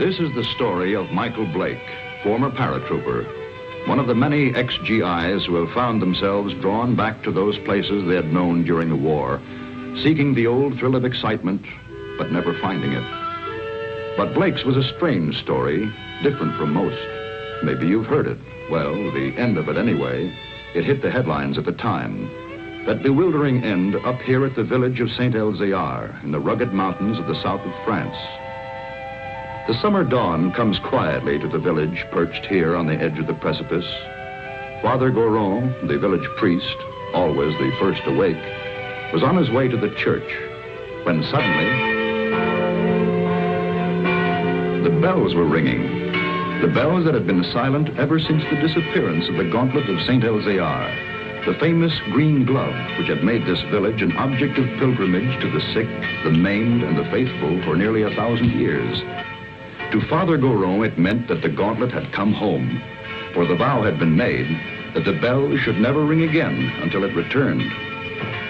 This is the story of Michael Blake, former paratrooper, one of the many ex-GIs who have found themselves drawn back to those places they had known during the war, seeking the old thrill of excitement, but never finding it. But Blake's was a strange story, different from most. Maybe you've heard it. Well, the end of it anyway. It hit the headlines at the time. That bewildering end up here at the village of Saint-Elzéar in the rugged mountains of the south of France. The summer dawn comes quietly to the village perched here on the edge of the precipice. Father Goron, the village priest, always the first awake, was on his way to the church when suddenly the bells were ringing. The bells that had been silent ever since the disappearance of the gauntlet of Saint-Elzéar, the famous green glove which had made this village an object of pilgrimage to the sick, the maimed, and the faithful for nearly 1,000 years. To Father Goron, it meant that the gauntlet had come home, for the vow had been made that the bell should never ring again until it returned.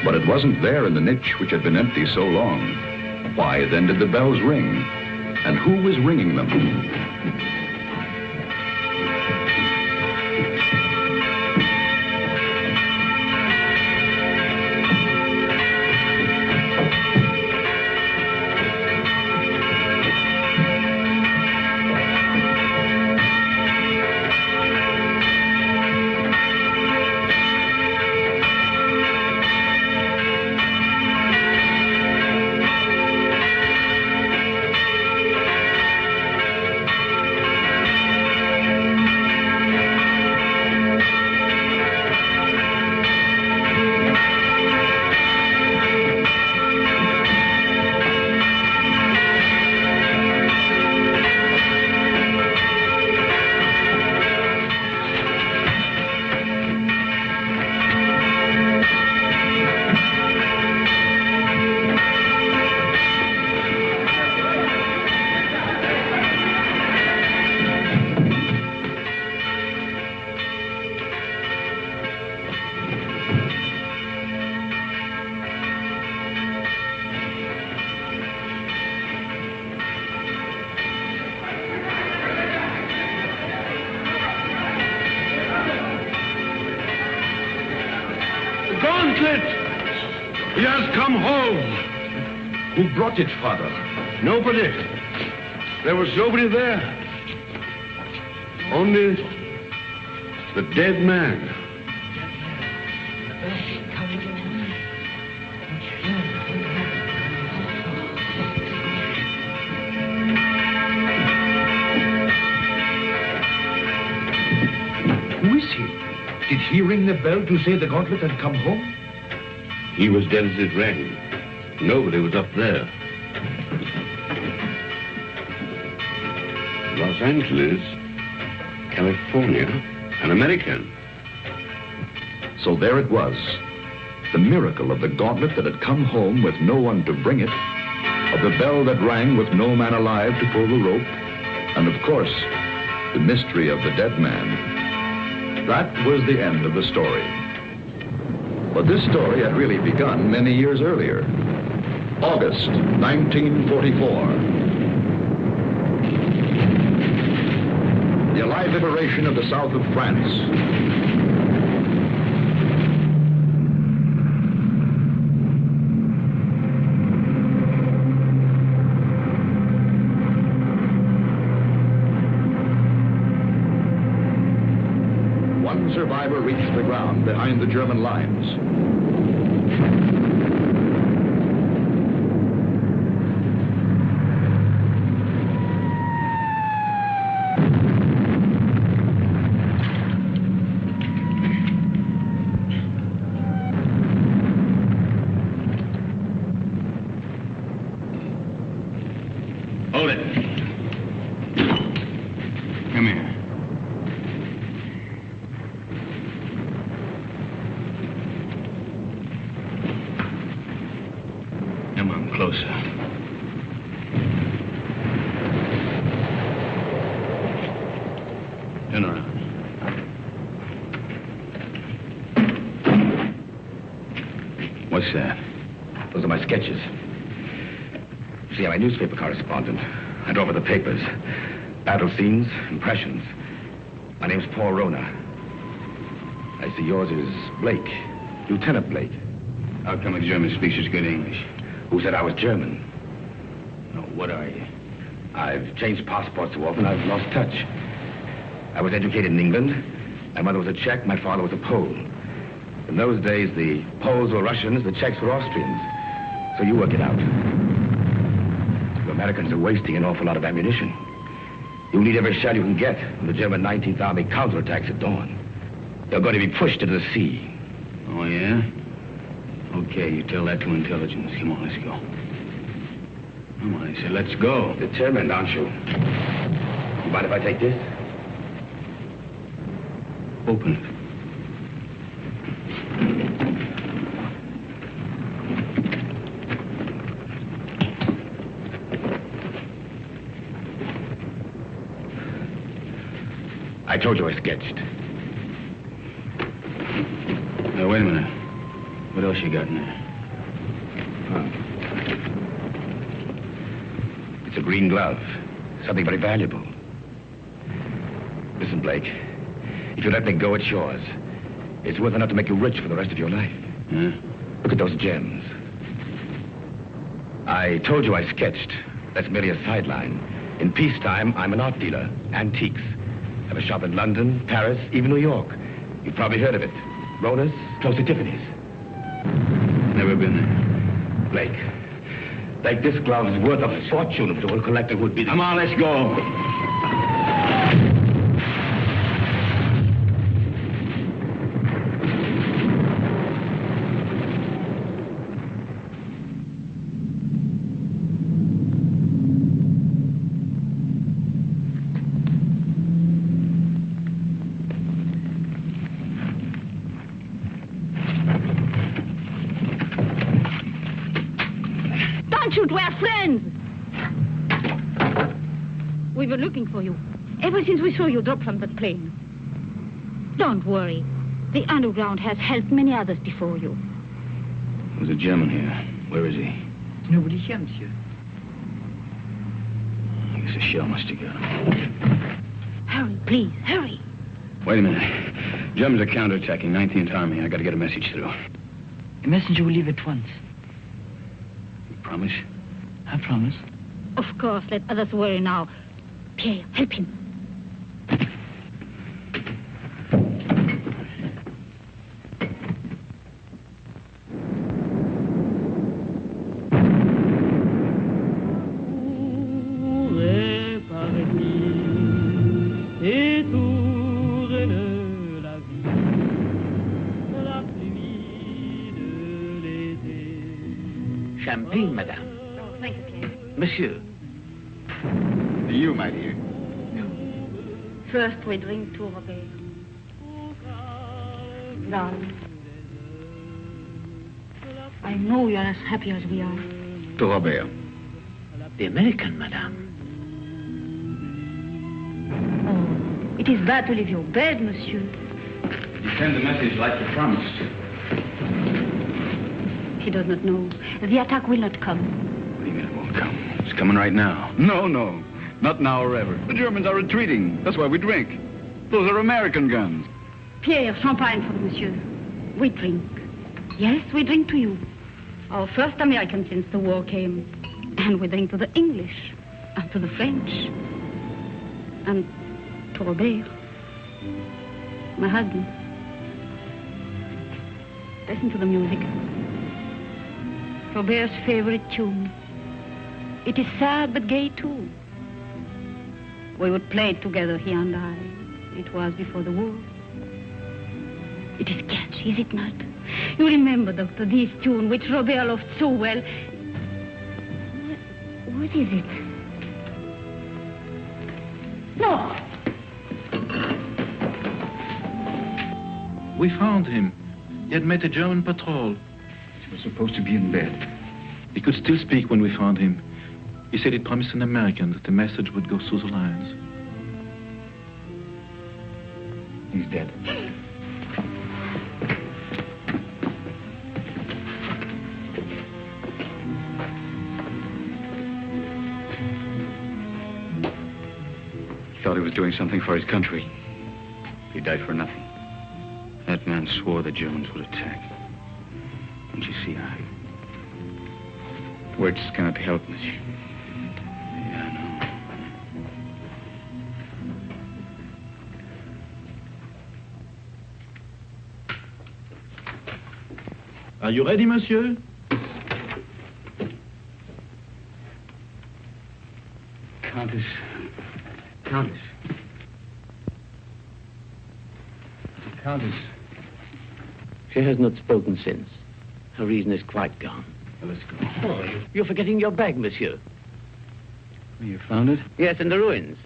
But it wasn't there in the niche which had been empty so long. Why then did the bells ring? And who was ringing them? He has come home. Who brought it, Father? Nobody. There was nobody there. Only the dead man. Who is he? Did he ring the bell to say the gauntlet had come home? He was dead as it rang. Nobody was up there. Los Angeles, California, an American. So there it was. The miracle of the gauntlet that had come home with no one to bring it, of the bell that rang with no man alive to pull the rope, and of course, the mystery of the dead man. That was the end of the story. But this story had really begun many years earlier. August 1944. The Allied liberation of the south of France. Survivor reached the ground behind the German lines. Hold it. Come here. Closer. Turn around. What's that? Those are my sketches. See, I'm a newspaper correspondent. I drove over the papers. Battle scenes, impressions. My name's Paul Rona. I see yours is Blake. Lieutenant Blake. How come a German speaks such good English? Who said I was German? No, what are you? I've changed passports so often I've lost touch. I was educated in England. My mother was a Czech, my father was a Pole. In those days, the Poles were Russians, the Czechs were Austrians. So you work it out. You Americans are wasting an awful lot of ammunition. You'll need every shell you can get when the German 19th Army counterattacks at dawn. They're going to be pushed into the sea. Oh, yeah? Okay, you tell that to intelligence. Come on, let's go. Come on, I said, let's go. Determined, aren't you? You mind if I take this? Open it. I told you I sketched. Now, wait a minute. What else you got in there? It's a green glove. Something very valuable. Listen, Blake. If you let me go, it's yours. It's worth enough to make you rich for the rest of your life. Huh? Look at those gems. I told you I sketched. That's merely a sideline. In peacetime, I'm an art dealer. Antiques. I have a shop in London, Paris, even New York. You've probably heard of it. Rona's, close to Tiffany's. Never been there. Blake, this glove is worth a fortune to a collector who'd be the... Come on, let's go. We're friends. We were looking for you ever since we saw you drop from that plane. Don't worry. The underground has helped many others before you. There's a German here. Where is he? Nobody here, monsieur. I guess a shell must have got him. Hurry, please, hurry. Wait a minute. Germans are counterattacking 19th Army. I got to get a message through. A messenger will leave at once. You promise? I promise. Of course, let others worry now. Pierre, help him. Champagne, madame. Thank you, Pierre. Monsieur. You, my dear. First we drink to Robert. Darling, I know you're as happy as we are. To Robert. The American, madame. Oh, it is bad to leave your bed, monsieur. You send the message like you promised. He does not know. The attack will not come. What do you mean it won't come? It's coming right now. No. Not now or ever. The Germans are retreating. That's why we drink. Those are American guns. Pierre, champagne for monsieur. We drink. Yes, we drink to you. Our first American since the war came. And we drink to the English. And to the French. And to Robert. My husband. Listen to the music. Robert's favorite tune. It is sad but gay too. We would play it together, he and I. It was before the war. It is catchy, is it not? You remember, Doctor, this tune which Robert loved so well. What is it? No! We found him. He had met a German patrol. He was supposed to be in bed. He could still speak when we found him. He said he'd promised an American that the message would go through the lines. He's dead. was doing something for his country. He died for nothing. That man swore the Germans would attack. Don't you see, Harry? Words cannot help, monsieur. Yeah, I know. Are you ready, monsieur? Countess. Countess. Countess. She has not spoken since. Her reason is quite gone. Well, let's go. Oh, you're forgetting your bag, monsieur. You found it? Yes, in the ruins.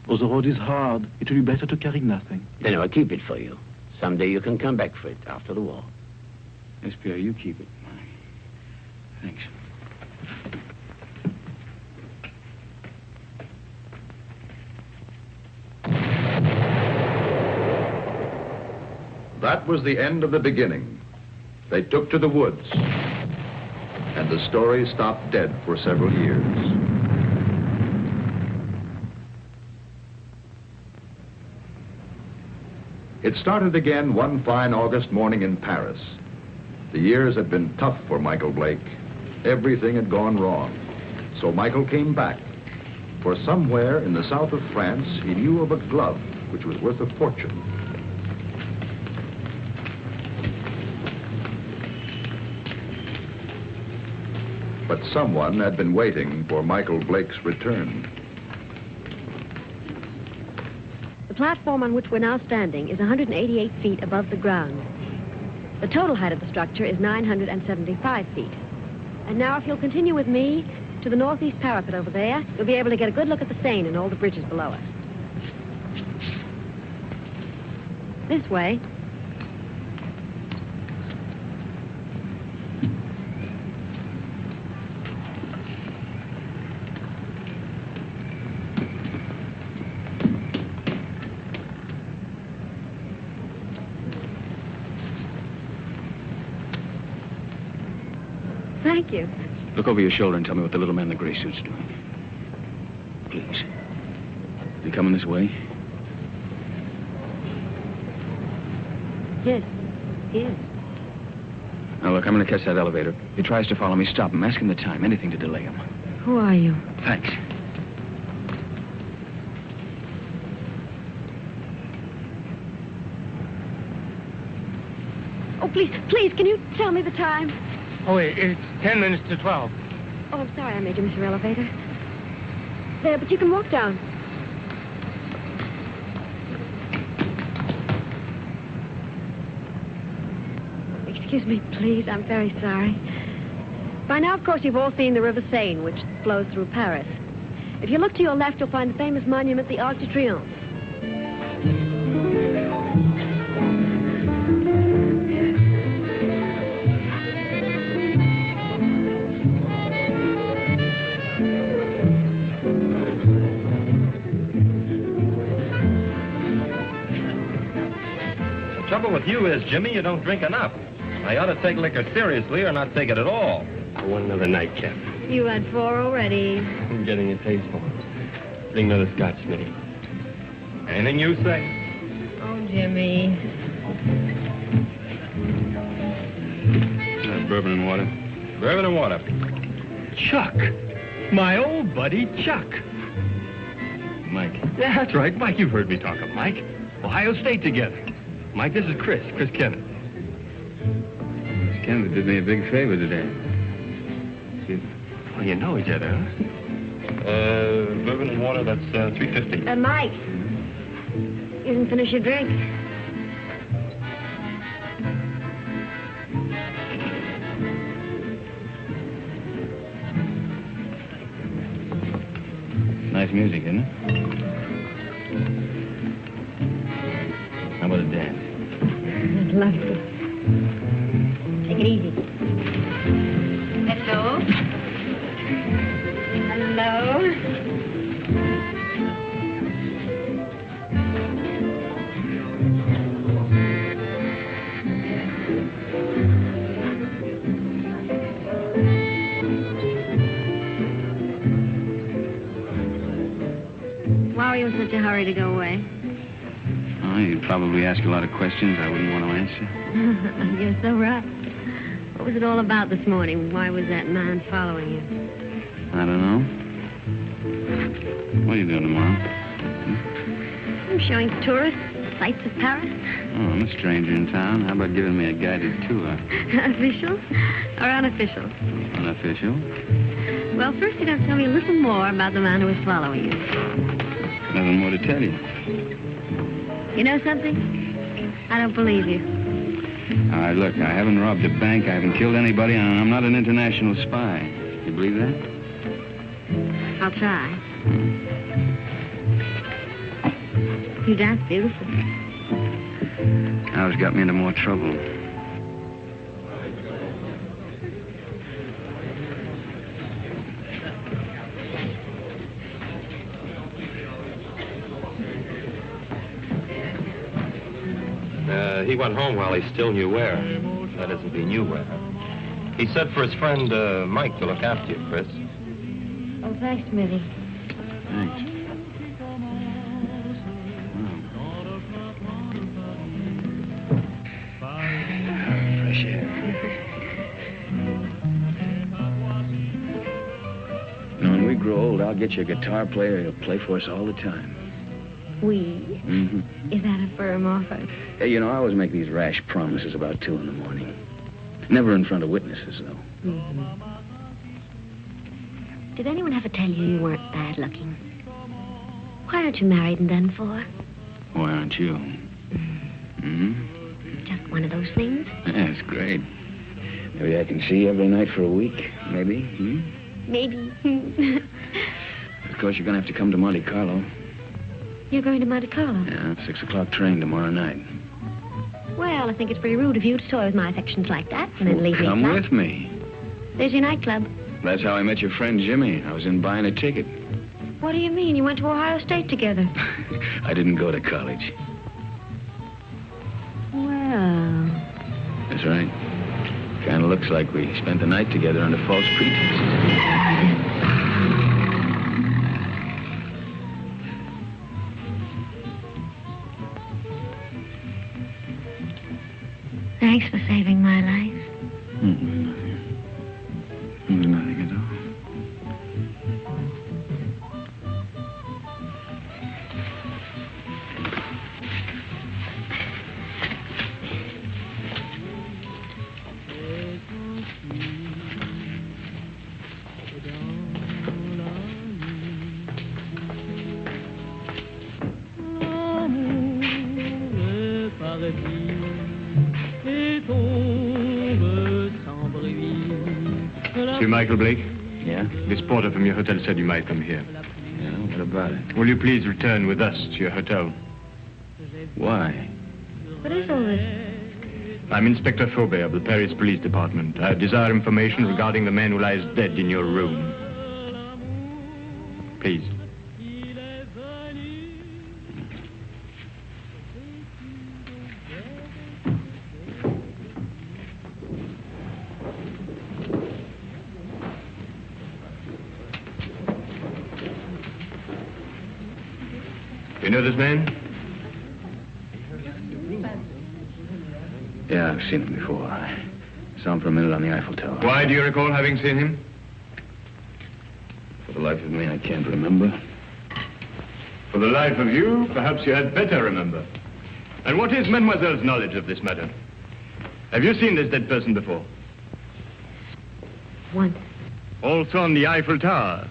Oh, the road is hard. It will be better to carry nothing. Then I'll keep it for you. Someday you can come back for it after the war. Yes, Pierre, you keep it. Thanks. That was the end of the beginning. They took to the woods, and the story stopped dead for several years. It started again one fine August morning in Paris. The years had been tough for Michael Blake. Everything had gone wrong. So Michael came back. For somewhere in the south of France, he knew of a glove which was worth a fortune. But someone had been waiting for Michael Blake's return. The platform on which we're now standing is 188 feet above the ground. The total height of the structure is 975 feet. And now if you'll continue with me to the northeast parapet over there, you'll be able to get a good look at the Seine and all the bridges below us. This way. Thank you. Look over your shoulder and tell me what the little man in the gray suit's doing. Please. Is he coming this way? Yes, he is. Now, look, I'm going to catch that elevator. If he tries to follow me, stop him. Ask him the time. Anything to delay him. Who are you? Thanks. Oh, please, can you tell me the time? Oh, it's 10 minutes to 12. Oh, I'm sorry I made you miss your elevator. There, but you can walk down. Excuse me, please. I'm very sorry. By now, of course, you've all seen the River Seine, which flows through Paris. If you look to your left, you'll find the famous monument, the Arc de Triomphe. The trouble with you is, Jimmy, you don't drink enough. I ought to take liquor seriously or not take it at all. I want another nightcap. You had 4 already. I'm getting a taste for it. Bring another scotch, Smitty. Anything you say. Oh, Jimmy. Bourbon and water. Bourbon and water. Chuck. My old buddy, Chuck. Mike. Yeah, that's right, Mike. You've heard me talk of Mike. Ohio State together. Mike, this is Chris Kenneth. Miss Kennedy did me a big favor today. Oh, you know each other, huh? Bourbon and water, that's $3.50. Mike. You didn't finish your drink. Nice music, isn't it? How about a dance? I'd love to. Take it easy. Hello? Hello? Why are you in such such a hurry to go away? Oh, you'd probably ask a lot of questions I wouldn't want to answer. You're so right. What was it all about this morning? Why was that man following you? I don't know. What are you doing tomorrow? I'm showing tourists sights of Paris. Oh, I'm a stranger in town. How about giving me a guided tour? Official or unofficial? Unofficial. Well, first you'd have to tell me a little more about the man who was following you. Nothing more to tell you. You know something? I don't believe you. All right, look, I haven't robbed a bank, I haven't killed anybody, and I'm not an international spy. You believe that? I'll try. You dance beautifully. Now it's got me into more trouble. He went home while he still knew where. That is, if he knew where. He said for his friend, Mike, to look after you, Chris. Oh, thanks, Smithy. Thanks. Fresh air. When we grow old, I'll get you a guitar player who'll play for us all the time. We? Mm-hmm. Is that a firm offer? Hey, you know, I always make these rash promises about 2 in the morning. Never in front of witnesses, though. Mm-hmm. Did anyone ever tell you weren't bad looking? Why aren't you married and done for? Why aren't you? Mm-hmm. Just one of those things? Yeah, it's great. Maybe I can see you every night for a week. Maybe. Hmm? Maybe. Of course, you're going to have to come to Monte Carlo. You're going to Monte Carlo? Yeah, 6 o'clock train tomorrow night. Well, I think it's pretty rude of you to toy with my affections like that and then leave me. Come with me. There's your nightclub. That's how I met your friend Jimmy. I was in buying a ticket. What do you mean? You went to Ohio State together. I didn't go to college. Well... That's right. Kind of looks like we spent the night together under false pretenses. Thanks for saving my life. Nothing at all. Monsieur Michael Blake? Yeah? This porter from your hotel said you might come here. Yeah, what about it? Will you please return with us to your hotel? Why? What is all this? I'm Inspector Faubert of the Paris Police Department. I desire information regarding the man who lies dead in your room. Please. You know this man? Yeah, I've seen him before. I saw him for a minute on the Eiffel Tower. Why do you recall having seen him? For the life of me, I can't remember. For the life of you, perhaps you had better remember. And what is Mademoiselle's knowledge of this matter? Have you seen this dead person before? Once. Also on the Eiffel Tower?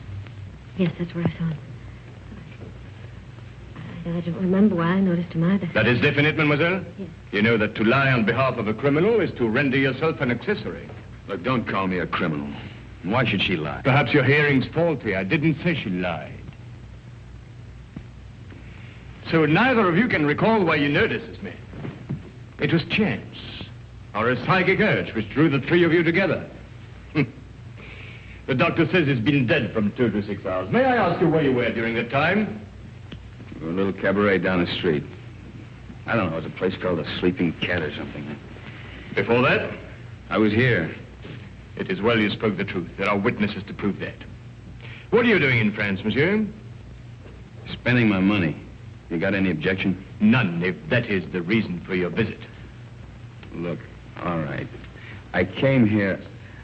Yes, that's where I saw him. I don't remember why I noticed him either. That is definite, mademoiselle? Yes. You know that to lie on behalf of a criminal is to render yourself an accessory. Look, don't call me a criminal. Why should she lie? Perhaps your hearing's faulty. I didn't say she lied. So neither of you can recall why you noticed me. It was chance, or a psychic urge which drew the 3 of you together. The doctor says he's been dead from 2 to 6 hours. May I ask you where you were during that time? A little cabaret down the street. I don't know, it was a place called the Sleeping Cat or something. Before that? I was here. It is well you spoke the truth. There are witnesses to prove that. What are you doing in France, monsieur? Spending my money. You got any objection? None, if that is the reason for your visit. Look, all right. I came here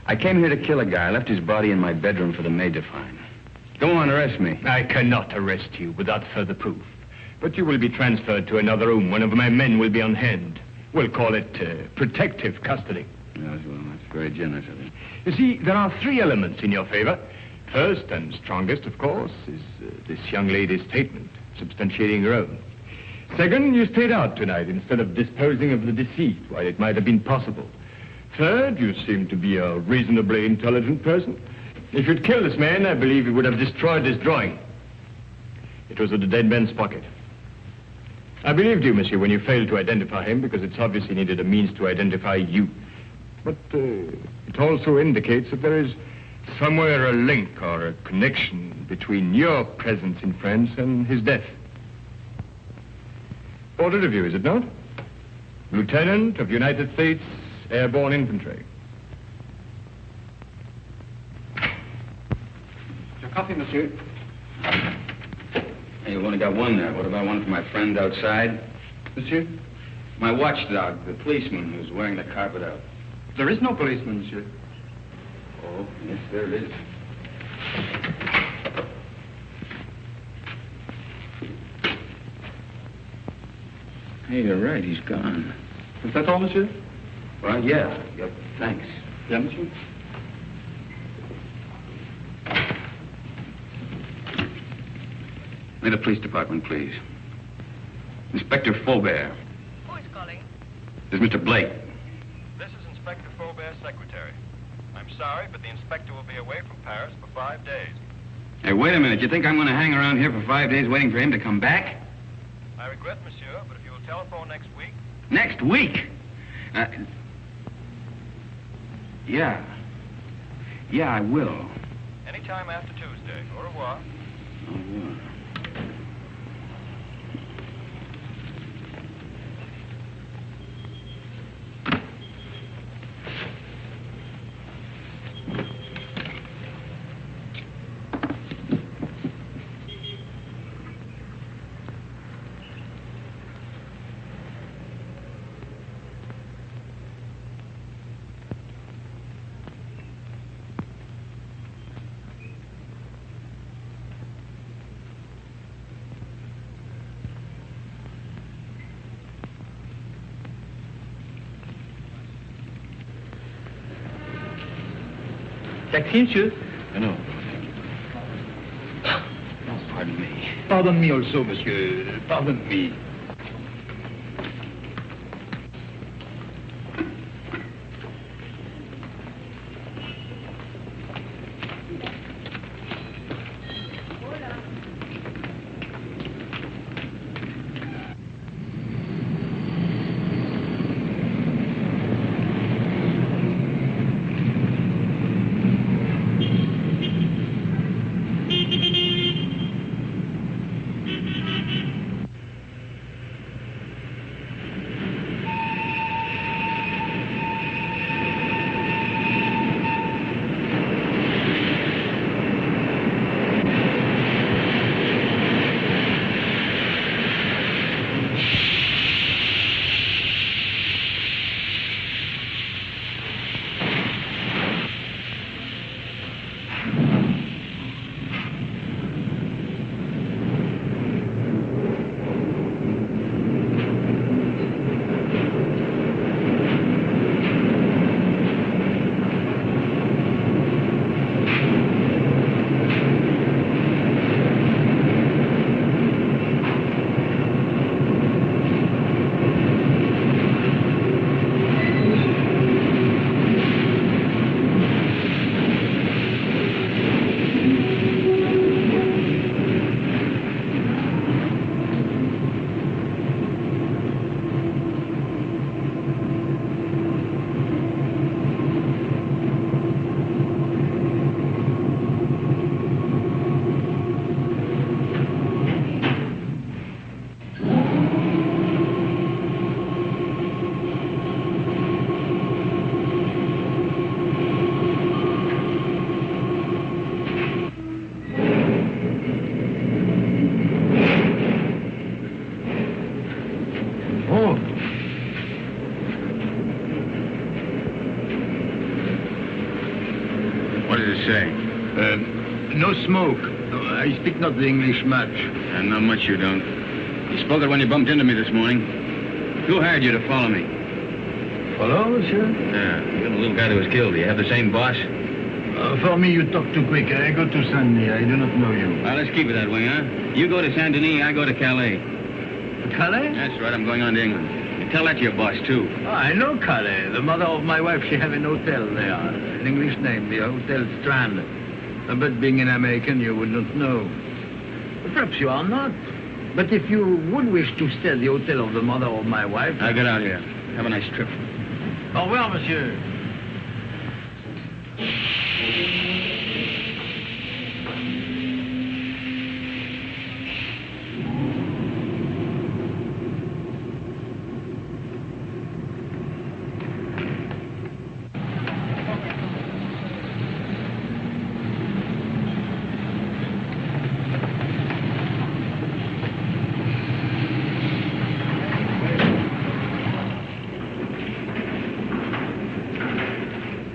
to kill a guy. I left his body in my bedroom for the maid to find. Go on, arrest me. I cannot arrest you without further proof. But you will be transferred to another room. One of my men will be on hand. We'll call it protective custody. Yes, well, that's very generous of you. You see, there are 3 elements in your favor. First and strongest, of course, is this young lady's statement, substantiating her own. Second, you stayed out tonight instead of disposing of the deceased while it might have been possible. Third, you seem to be a reasonably intelligent person. If you'd killed this man, I believe you would have destroyed this drawing. It was in the dead man's pocket. I believed you, monsieur, when you failed to identify him, because it's obvious he needed a means to identify you. But it also indicates that there is somewhere a link or a connection between your presence in France and his death. Portrait of you, is it not? Lieutenant of United States Airborne Infantry. Your coffee, monsieur. Hey, you've only got one there. What about one for my friend outside? Monsieur? My watchdog, the policeman who's wearing the carpet out. There is no policeman, monsieur. Oh, yes, there it is. Hey, you're right. He's gone. Is that all, monsieur? Well, yeah. Yep. Thanks. Yeah, monsieur? May the police department, please. Inspector Faubert. Who is calling? This is Mr. Blake. This is Inspector Faubert's secretary. I'm sorry, but the inspector will be away from Paris for 5 days. Hey, wait a minute. You think I'm going to hang around here for 5 days waiting for him to come back? I regret, monsieur, but if you will telephone next week... Next week? Yeah. Yeah, I will. Anytime after Tuesday. Au revoir. Au revoir. Taxi, monsieur? No. Oh, pardon me. Pardon me also, monsieur. Pardon me. Oh. What does it say? No smoke. I speak not the English much. Not much you don't. You spoke it when you bumped into me this morning. Who hired you to follow me? Follow, monsieur? Yeah, you're the little guy that was killed. Do you have the same boss? For me, you talk too quick. I go to Saint-Denis. I do not know you. Well, let's keep it that way, huh? You go to Saint-Denis, I go to Calais. Calais? That's right, I'm going on to England. You tell that to your boss, too. Oh, I know Calais. The mother of my wife, she have an hotel there. An English name, the Hotel Strand. But being an American, you would not know. Perhaps you are not. But if you would wish to stay at the hotel of the mother of my wife... Now get out here. Have a nice trip. Au revoir, monsieur.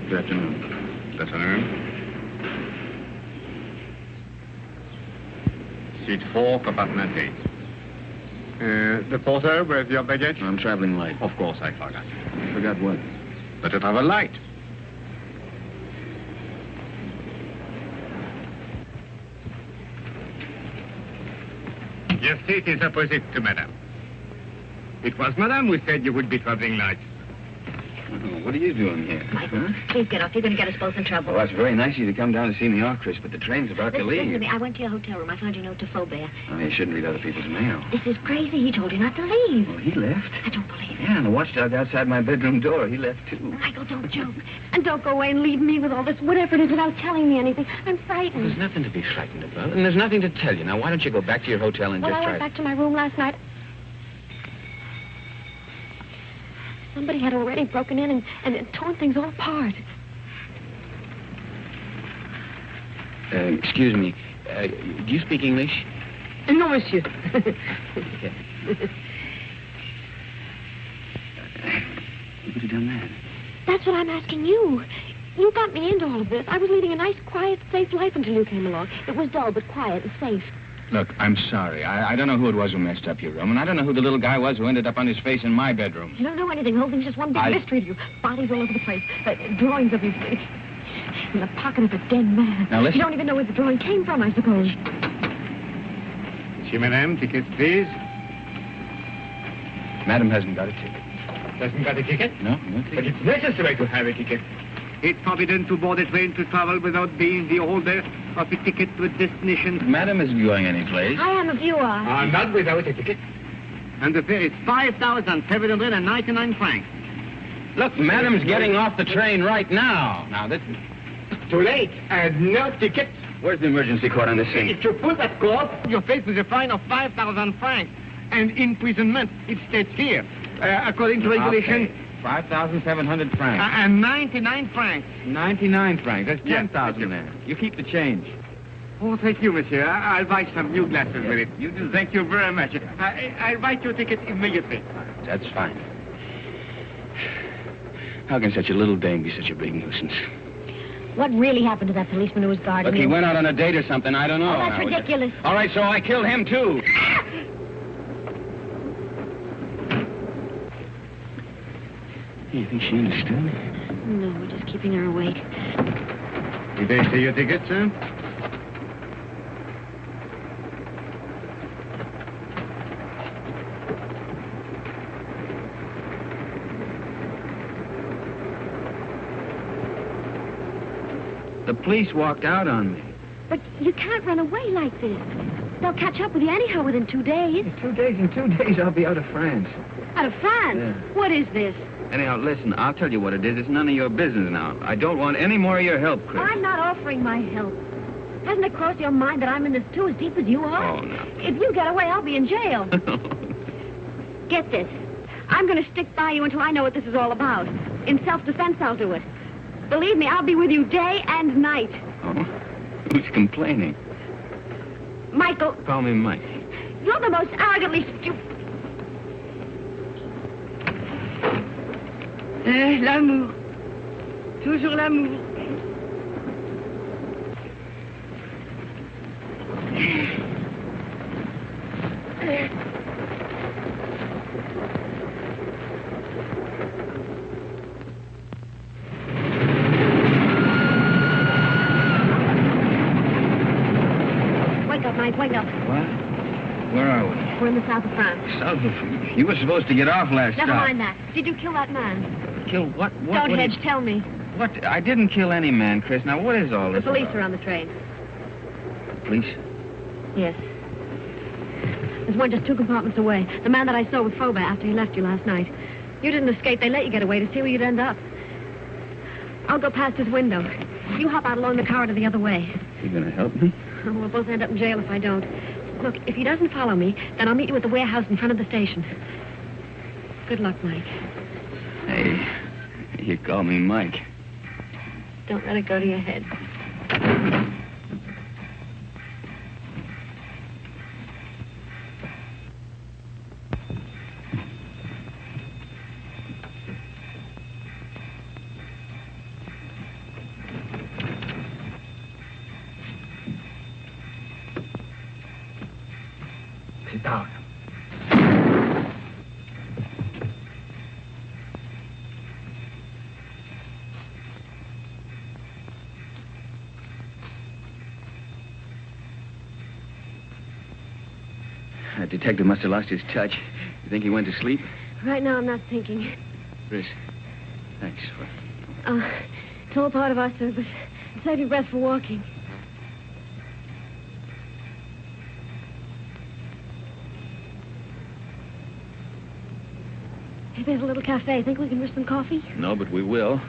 Good afternoon. Good afternoon. Seat 4, compartment 8. The porter, where's your baggage? I'm traveling light. Of course, I forgot. Forgot what? But to travel light. Your seat is opposite to Madame. It was Madame who said you would be traveling light. Oh, what are you doing here? Michael, please get off. You're going to get us both in trouble. Well, that's very nice of you to come down to see me off, Chris, but the train's about to Listen to leave. me. I went to your hotel room. I found your note to Faubert. Oh, you shouldn't read other people's mail. This is crazy. He told you not to leave. Well, he left. I don't believe it. Yeah, and the watchdog outside my bedroom door, he left, too. Michael, don't joke. And don't go away and leave me with all this, whatever it is, without telling me anything. I'm frightened. There's nothing to be frightened about, and there's nothing to tell you. Now, why don't you go back to your hotel and Well, just I try... went back to my room last night. Somebody had already broken in and torn things all apart. Excuse me. Do you speak English? No, monsieur. Okay. You could have done that. That's what I'm asking you. You got me into all of this. I was leading a nice, quiet, safe life until you came along. It was dull, but quiet and safe. Look, I'm sorry. I don't know who it was who messed up your room, and I don't know who the little guy was who ended up on his face in my bedroom. You don't know anything. The whole thing's just one big mystery to you. Bodies all over the place. Drawings of you in the pocket of a dead man. Now, listen. You don't even know where the drawing came from, I suppose. Monsieur, Madame, tickets, please. Madam hasn't got a ticket. Doesn't got a ticket? No ticket. But it's necessary to have a ticket. It's forbidden to board a train to travel without being the holder of a ticket to a destination. Madam isn't going anyplace. I am if you are. Not without a ticket. And the fare is 5,799 francs. Look, Madam's getting off the train right now. Now, this... Too late. And no ticket. Where's the emergency cord on this thing? If you pull that cord, you're faced with a fine of 5,000 francs. And imprisonment. It states here, according to regulation... Okay. 5,700 francs. And 99 francs. 99 francs. That's Yes, 10,000 there. You keep the change. Oh, thank you, monsieur. I'll buy some new glasses with it. You do. Thank you very much. I'll write your ticket immediately. That's fine. How can such a little dame be such a big nuisance? What really happened to that policeman who was guarding Look, you? he went out on a date or something. I don't know. Oh, that's ridiculous. All right, so I killed him, too. You think she understood? No, we're just keeping her awake. Did they see your ticket, sir? The police walked out on me. But you can't run away like this. They'll catch up with you anyhow within 2 days. In 2 days, I'll be out of France. Out of France? Yeah. What is this? Anyhow, listen, I'll tell you what it is. It's none of your business now. I don't want any more of your help, Chris. I'm not offering my help. Hasn't it crossed your mind that I'm in this too, as deep as you are? Oh, no. If you get away, I'll be in jail. Get this. I'm going to stick by you until I know what this is all about. In self-defense, I'll do it. Believe me, I'll be with you day and night. Oh? Who's complaining? Michael, Call me Mike. you're the most arrogantly stupid... L'amour. Toujours l'amour. Wake up, Mike, wake up. What? Where are we? We're in the south of France. South of... You were supposed to get off last Never stop. mind that. Did you kill that man? Kill what? Don't what hedge, is- tell me. What? I didn't kill any man, Chris. Now, what is all The this police about? are on the train. Police? Yes. There's one just 2 compartments away. The man that I saw with Fauber after he left you last night. You didn't escape. They let you get away to see where you'd end up. I'll go past his window. You hop out along the corridor the other way. You gonna help me? We'll both end up in jail if I don't. Look, if he doesn't follow me, then I'll meet you at the warehouse in front of the station. Good luck, Mike. Hey, you call me Mike. Don't let it go to your head. Sit down. That detective must have lost his touch. You think he went to sleep? Right now, I'm not thinking. Chris, thanks for... It's all part of our service. Save your breath for walking. Hey, there's a little cafe. Think we can risk some coffee? No, but we will.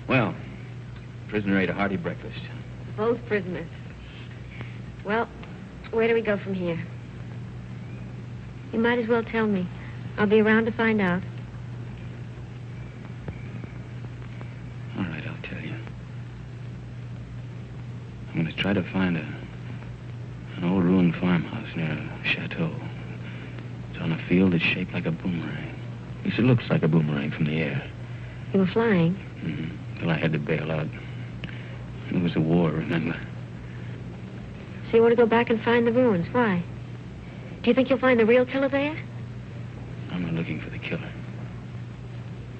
Well, prisoner ate a hearty breakfast. Both prisoners. Well, where do we go from here? You might as well tell me. I'll be around to find out. All right, I'll tell you. I'm going to try to find an old ruined farmhouse near a chateau. It's on a field that's shaped like a boomerang. At least it looks like a boomerang from the air. You were flying? Mm-hmm. Till I had to bail out. It was a war, remember? So you want to go back and find the ruins? Why? Do you think you'll find the real killer there? I'm not looking for the killer.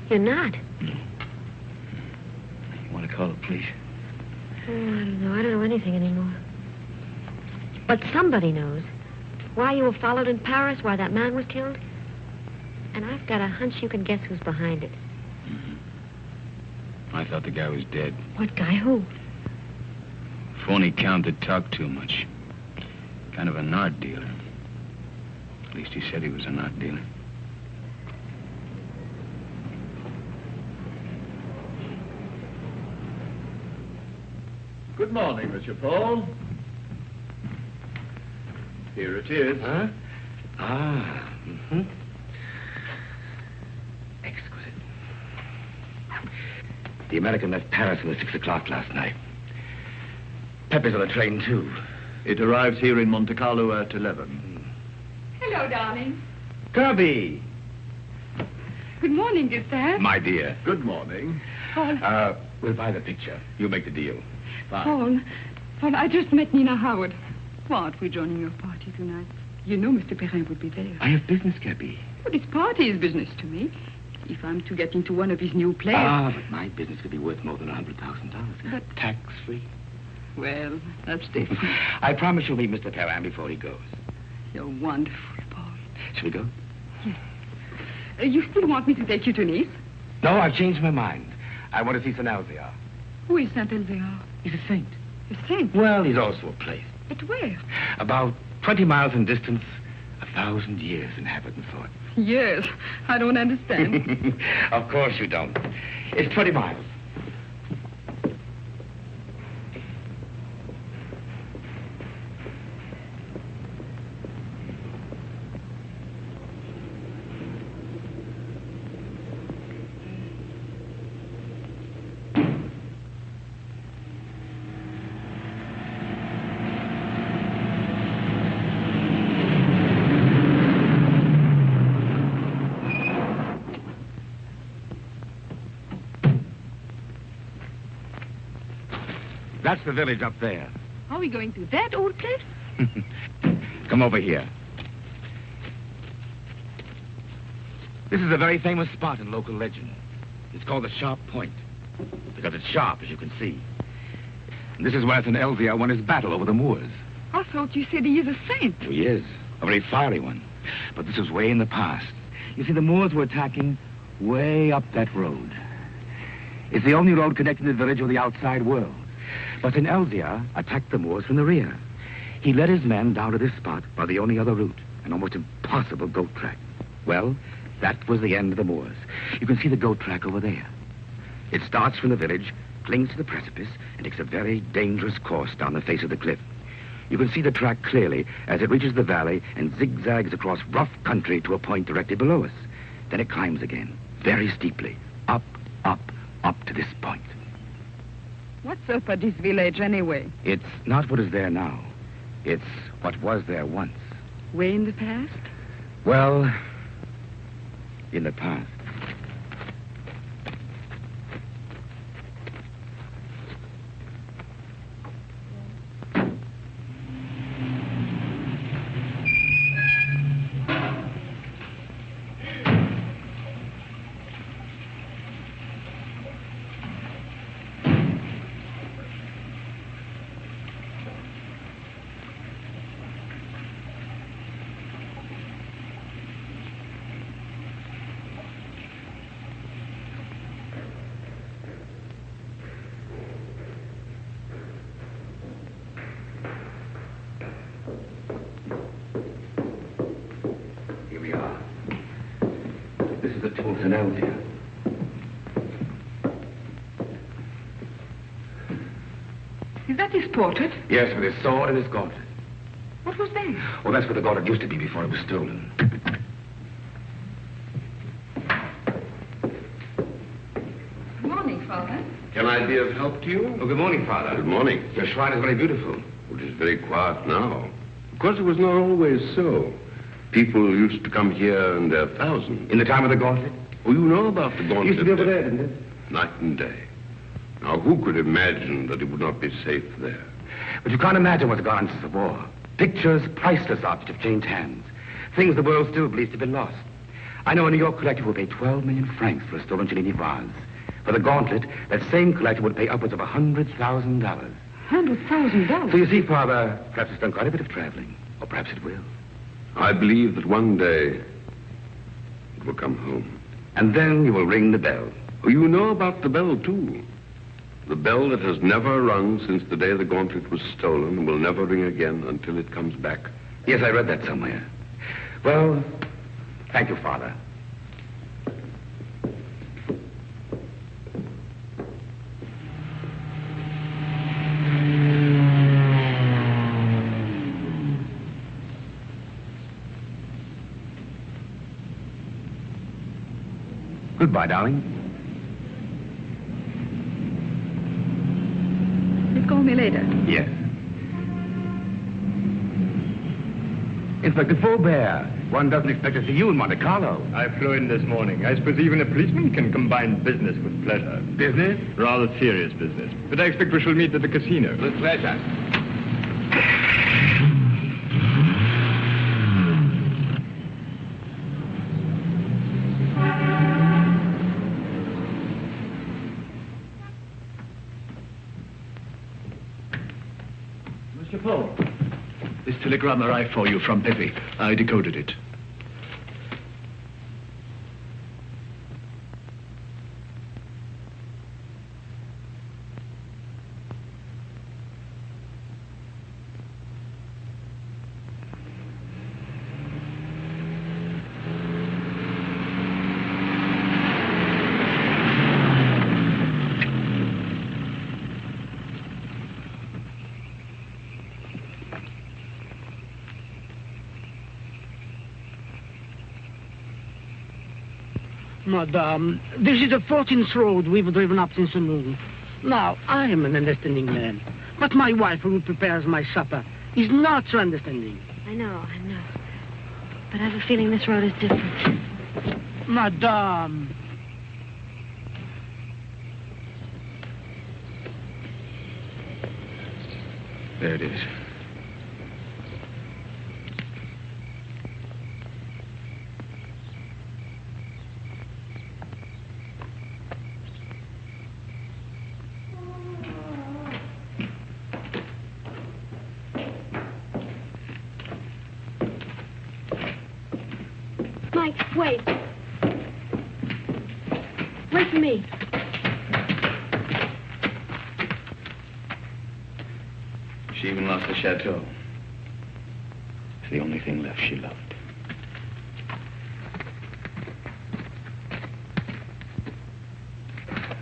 You're not? No. You want to call the police? Oh, I don't know. I don't know anything anymore. But somebody knows. Why you were followed in Paris, why that man was killed. And I've got a hunch you can guess who's behind it. I thought the guy was dead. What guy? Who? Phony count that talked too much. Kind of an art dealer. At least he said he was an art dealer. Good morning, Monsieur Paul. Here it is. Huh? Ah, mm-hmm. Exquisite. The American left Paris at 6 o'clock last night. Pepe's on the train, too. It arrives here in Monte Carlo at 11. Hello, darling. Kirby! Good morning, dear sir. My dear. Good morning. Paul, We'll buy the picture. You make the deal. Paul, I just met Nina Howard. What, we're joining your party tonight. You know Mr. Perrin would be there. I have business, Kirby. But this party is business to me. If I'm to get into one of his new plays... But my business could be worth more than $100,000. But- Tax-free. Well, that's different. I promise you'll meet Mr. Perrin before he goes. You're wonderful, Paul. Shall we go? Yes. You still want me to take you to Nice? No, I've changed my mind. I want to see Saint Elzéar. Who is Saint Elzéar? He's a saint. A saint? Well, he's also a place. But where? About 20 miles in distance, 1,000 years in habit and thought. Yes, I don't understand. Of course you don't. It's 20 miles. That's the village up there. Are we going to that old place? Come over here. This is a very famous spot in local legend. It's called the Sharp Point, because it's sharp, as you can see. And this is where St. Elzevir won his battle over the Moors. I thought you said he is a saint. He is, a very fiery one. But this was way in the past. You see, the Moors were attacking way up that road. It's the only road connecting the village with the outside world. But St. Elzevir attacked the Moors from the rear. He led his men down to this spot by the only other route, an almost impossible goat track. Well, that was the end of the Moors. You can see the goat track over there. It starts from the village, clings to the precipice, and takes a very dangerous course down the face of the cliff. You can see the track clearly as it reaches the valley and zigzags across rough country to a point directly below us. Then it climbs again, very steeply, up, up, up to this point. What's up at this village anyway? It's not what is there now. It's what was there once. Way in the past? Well, in the past. St. Elzevir. Is that his portrait? Yes, with his sword and his gauntlet. What was that? Oh, that's where the gauntlet used to be before it was stolen. Good morning, Father. Can I be of help to you? Oh, good morning, Father. Good morning. Your shrine is very beautiful. It is very quiet now. Of course, it was not always so. People used to come here in their thousands. In the time of the gauntlet? Oh, you know about the gauntlet. Used to be over there, didn't it? Night and day. Now, who could imagine that it would not be safe there? But you can't imagine what's gone on since the war. Pictures, priceless objects have changed hands. Things the world still believes to have been lost. I know a New York collector will pay 12 million francs for a stolen Cellini vase. For the gauntlet, that same collector would pay upwards of $100,000. $100,000? So you see, Father, perhaps it's done quite a bit of traveling. Or perhaps it will. I believe that one day it will come home. And then you will ring the bell. Oh, you know about the bell, too. The bell that has never rung since the day the gauntlet was stolen will never ring again until it comes back. Yes, I read that somewhere. Well, thank you, Father. Goodbye, darling. You'll call me later. Yes. Inspector Faubert, one doesn't expect to see you in Monte Carlo. I flew in this morning. I suppose even a policeman can combine business with pleasure. Business? Rather serious business. But I expect we shall meet at the casino. With pleasure. Mr. Paul, this telegram arrived for you from Pepe. I decoded it. Madame, this is the 14th road we've driven up since the noon. Now, I am an understanding man, but my wife, who prepares my supper, is not so understanding. I know. But I have a feeling this road is different. Madame. There it is. Mike, wait. Wait for me. She even lost the chateau. It's the only thing left she loved.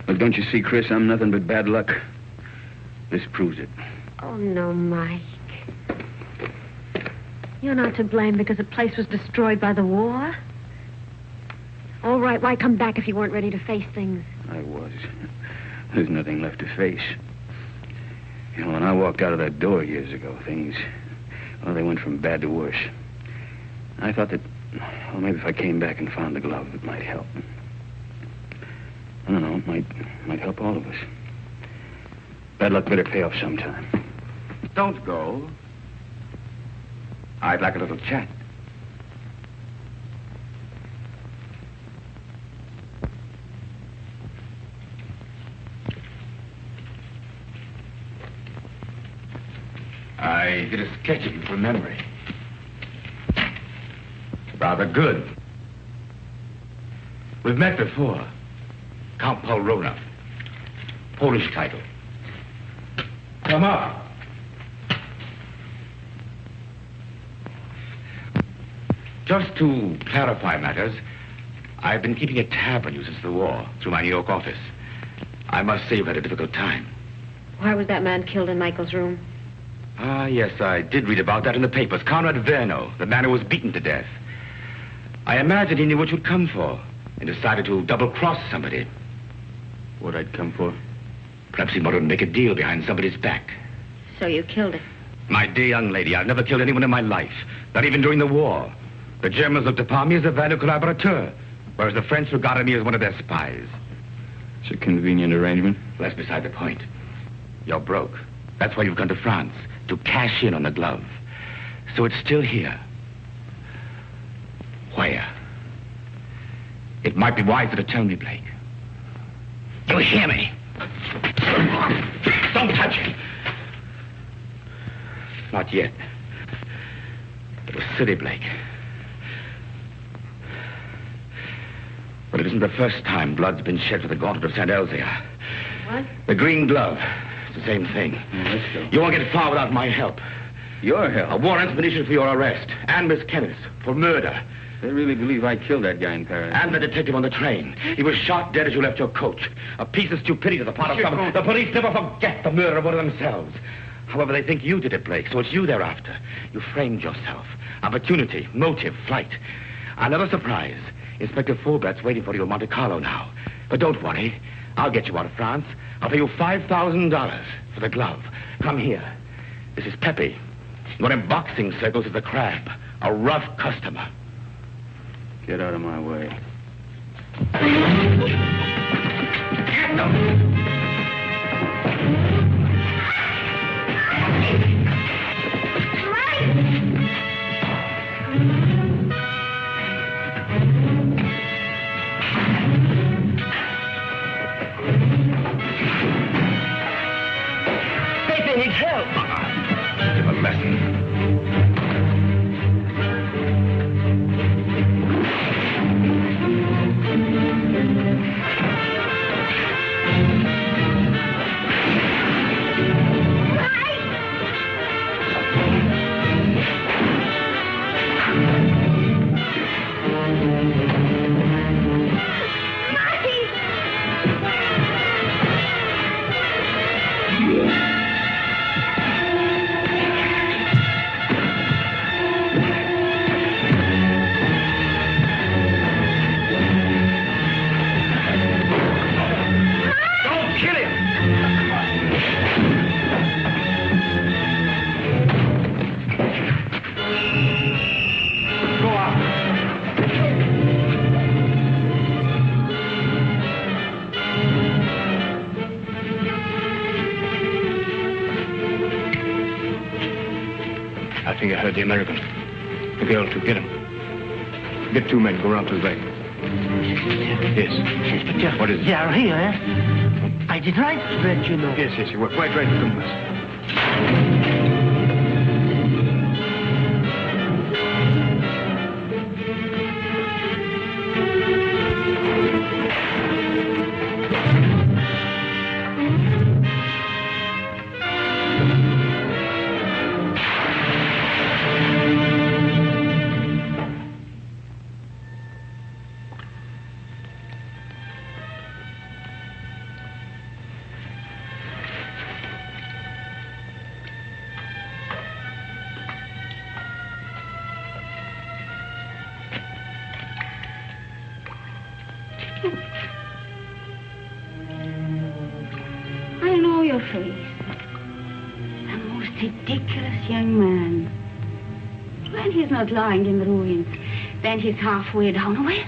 Look, don't you see, Chris, I'm nothing but bad luck. This proves it. Oh, no, Mike. You're not to blame because the place was destroyed by the war. All right, why come back if you weren't ready to face things? I was. There's nothing left to face. You know, when I walked out of that door years ago, things, well, they went from bad to worse. I thought that, well, maybe if I came back and found the glove, it might help. I don't know, it might help all of us. Bad luck better pay off sometime. Don't go. I'd like a little chat. I did a sketch of you from memory. Rather good. We've met before. Count Paul Rona. Polish title. Come up. Just to clarify matters, I've been keeping a tab on you since the war, through my New York office. I must say you've had a difficult time. Why was that man killed in Michael's room? Ah, yes, I did read about that in the papers. Conrad Verno, the man who was beaten to death. I imagined he knew what you'd come for and decided to double-cross somebody. What I'd come for? Perhaps he wanted to make a deal behind somebody's back. So you killed him. My dear young lady, I've never killed anyone in my life, not even during the war. The Germans looked upon me as a valued collaborateur, whereas the French regarded me as one of their spies. It's a convenient arrangement. That's beside the point. You're broke. That's why you've gone to France, to cash in on the glove. So it's still here. Where? It might be wiser to tell me, Blake. You hear me? Don't touch it. Not yet. It was silly, Blake. But it isn't the first time blood's been shed for the gauntlet of St. Elzea. What? The green glove. It's the same thing. Let's go. You won't get far without my help. Your help? A war expedition for your arrest. And Miss Kenneth for murder. They really believe I killed that guy in Paris. And the detective on the train. He was shot dead as you left your coach. A piece of stupidity on the part of someone. The police never forget the murder of one of themselves. However, they think you did it, Blake, so it's you they're after. You framed yourself. Opportunity, motive, flight. Another surprise. Inspector Fulbrett's waiting for you in Monte Carlo now. But don't worry. I'll get you out of France. I'll pay you $5,000 for the glove. Come here. This is Pepe. Known in boxing circles as the Crab. A rough customer. Get out of my way. Get them! Pepe needs help. Give a lesson. the American. The girl, too. Get him. Get 2 men. Go round to the back. Yes. Inspector. What is it? They are here, eh? I did right to let you know. Yes, you were quite right to come with us. I know your face. A most ridiculous young man. When he's not lying in the ruins, then he's halfway down a well.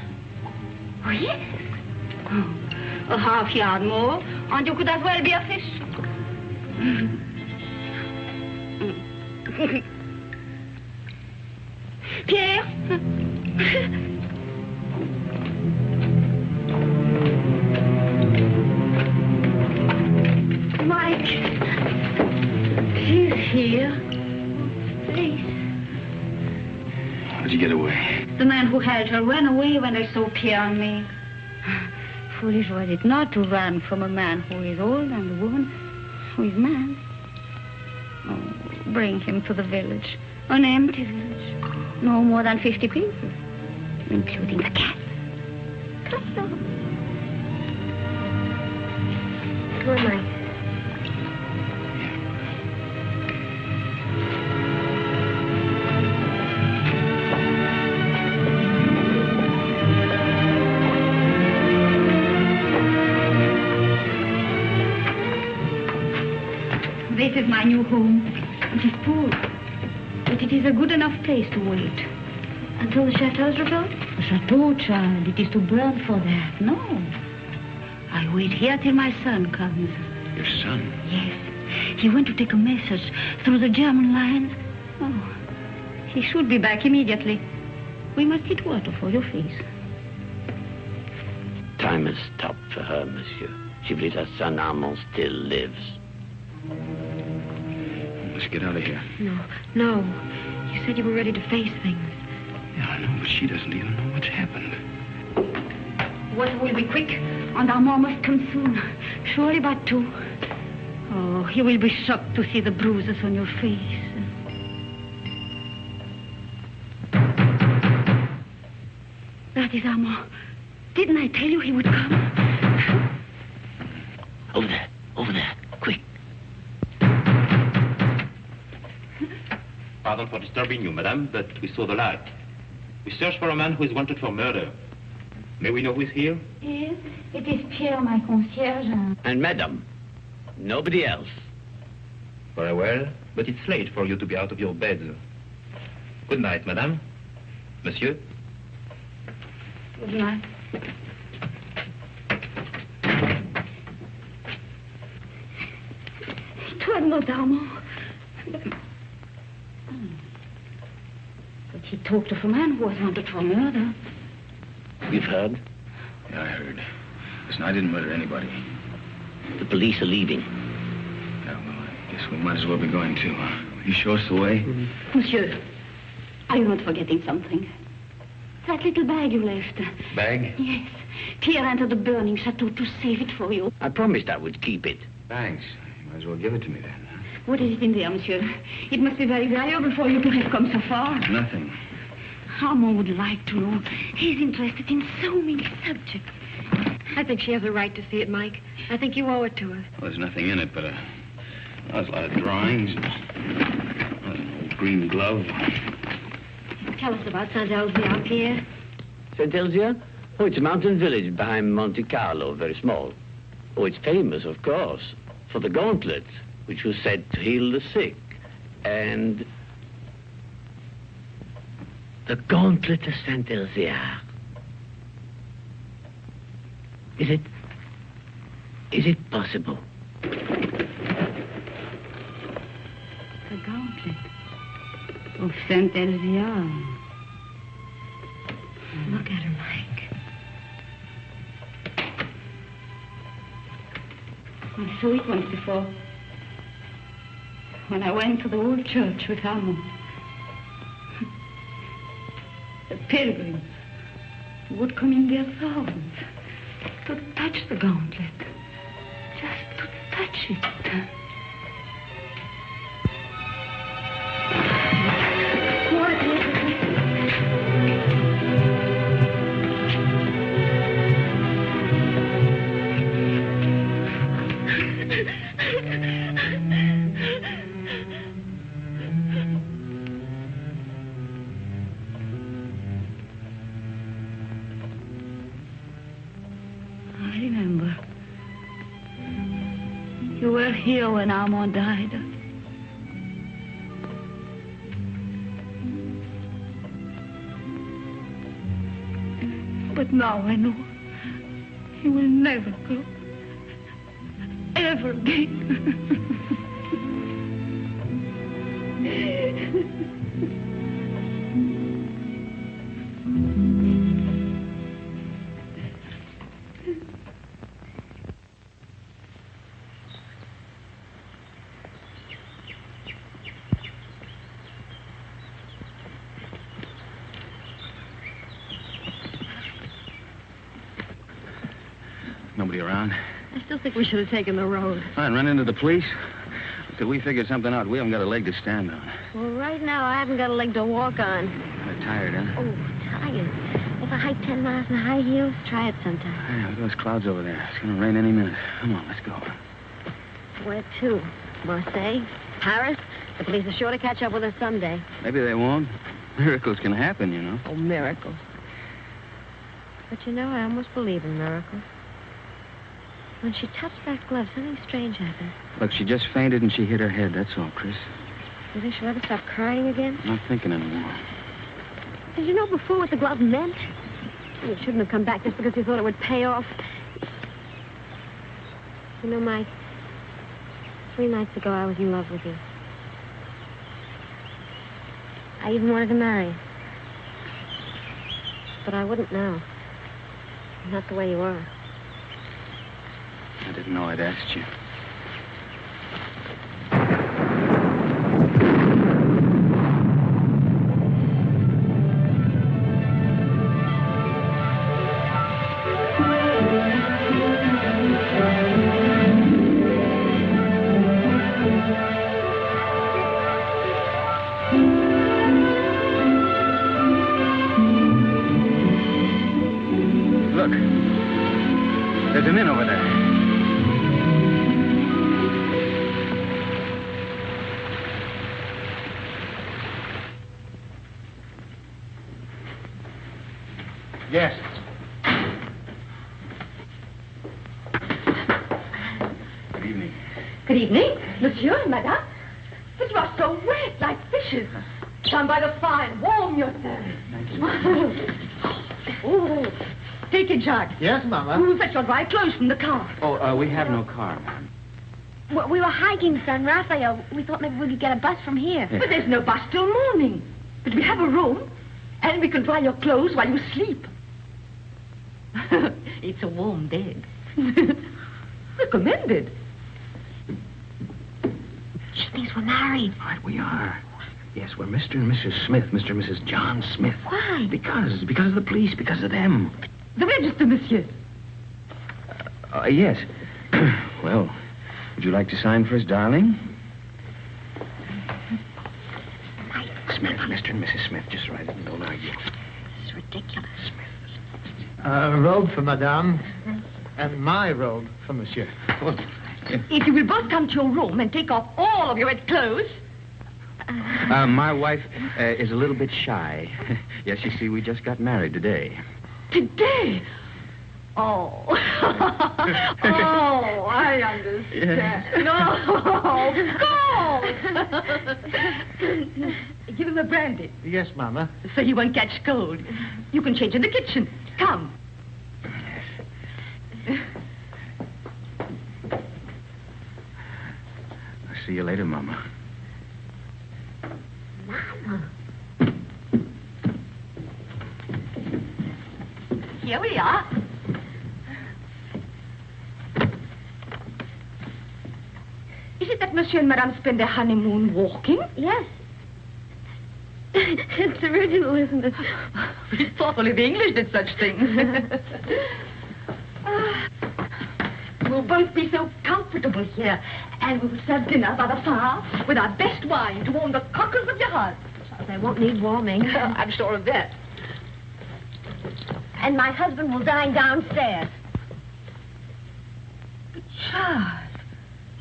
Oh, yes. Oh, a half yard more, and you could as well be a fish. Pierre? Mike, he's here. Please. How'd you get away? The man who held her ran away when they saw Pierre and me. Foolish was it not to run from a man who is old and a woman who is mad. Oh, bring him to the village. An empty village. No more than 50 people, including the cat. Come on. Come on, Mike. This is my new home. It is poor, but it is a good enough place to wait. Until the chateau is rebuilt? The chateau, child, it is to burn for that. No. I wait here till my son comes. Your son? Yes. He went to take a message through the German lines. Oh, he should be back immediately. We must get water for your face. Time has stopped for her, monsieur. She believes her son Armand still lives. Let's get out of here. No. You said you were ready to face things. Yeah, I know, but she doesn't even know what's happened. Water will be quick, and Armand must come soon. Surely by 2. Oh, he will be shocked to see the bruises on your face. That is Armand. Didn't I tell you he would come? Over there, quick. Pardon for disturbing you, madame, but we saw the light. We search for a man who is wanted for murder. May we know who is here? Yes, it is Pierre, my concierge. And madame, nobody else. Very well, but it's late for you to be out of your bed. Good night, madame. Monsieur? Good night. It was not Armand. But he talked of a man who was wanted for murder. You've heard? Yeah, I heard. Listen, I didn't murder anybody. The police are leaving. Yeah, well, I guess we might as well be going too. Will you show us the way? Monsieur, are you not forgetting something? That little bag you left. Bag? Yes. Pierre entered the burning chateau to save it for you. I promised I would keep it. Thanks. You might as well give it to me then. What is it in there, monsieur? It must be very valuable for you to have come so far. Nothing. Armand would like to know. He's interested in so many subjects. I think she has a right to see it, Mike. I think you owe it to her. Well, there's nothing in it but there's a lot of drawings. An old green glove. Tell us about Saint Elzéar, Pierre. Saint Elzéar? Oh, it's a mountain village behind Monte Carlo, very small. Oh, it's famous, of course, for the gauntlet, which was said to heal the sick. And the gauntlet of Saint Elzéar. Is it possible? The gauntlet. Oh, Saint Elvia. Look at her, Mike. I saw it once before. When I went to the old church with Armand. The pilgrims would come in their thousands to touch the gauntlet. Just to touch it. I remember. You were here when Armand died. But now I know he will never go. Ever again. Nobody around? I still think we should have taken the road. Fine, run into the police. Till we figure something out, we haven't got a leg to stand on. Well, right now, I haven't got a leg to walk on. Kind of tired, huh? Oh, tired. If I hike 10 miles in high heels, try it sometime. Yeah, look at those clouds over there. It's going to rain any minute. Come on, let's go. Where to? Marseille? Paris? The police are sure to catch up with us someday. Maybe they won't. Miracles can happen, you know. Oh, miracles. But you know, I almost believe in miracles. When she touched that glove, something strange happened. Look, she just fainted and she hit her head. That's all, Chris. You think she'll ever stop crying again? I'm not thinking anymore. Did you know before what the glove meant? You shouldn't have come back just because you thought it would pay off. You know, Mike, 3 nights ago I was in love with you. I even wanted to marry you. But I wouldn't now. Not the way you are. I didn't know I'd asked you. Look, there's an inn over there. Yes. Good evening. Good evening, monsieur and madame. But you are so wet, like fishes. Stand by the fire and warm yourself. Thank you. Oh, take it, Jacques. Yes, Mama. We'll fetch your dry clothes from the car. Oh, we have no car, ma'am. Well, we were hiking San Rafael. We thought maybe we could get a bus from here. But there's no bus till morning. But we have a room, and we can dry your clothes while you sleep. It's a warm bed. Recommended. She thinks we're married. Right, we are. Yes, we're Mr. and Mrs. Smith, Mr. and Mrs. John Smith. Why? Because of the police, because of them. The register, monsieur. Yes. Well, would you like to sign for us, darling? Smith, Mr. and Mrs. Smith, just write it and don't argue. It's ridiculous. Smith. A robe for Madame, and my robe for Monsieur. If you will both come to your room and take off all of your wet clothes. My wife is a little bit shy. Yes, you see, we just got married today. Today? Oh. Oh, I understand. No, go. Give him a brandy. Yes, Mama. So he won't catch cold. You can change in the kitchen. Come. I'll see you later, Mama. Mama. Here we are. Is it that Monsieur and Madame spend their honeymoon walking? Yes. It's original, isn't it? We thought only the English did such things. We'll both be so comfortable here. And we'll serve dinner by the fire with our best wine to warm the cockles of your heart. They won't need warming. I'm sure of that. And my husband will dine downstairs. But Charles,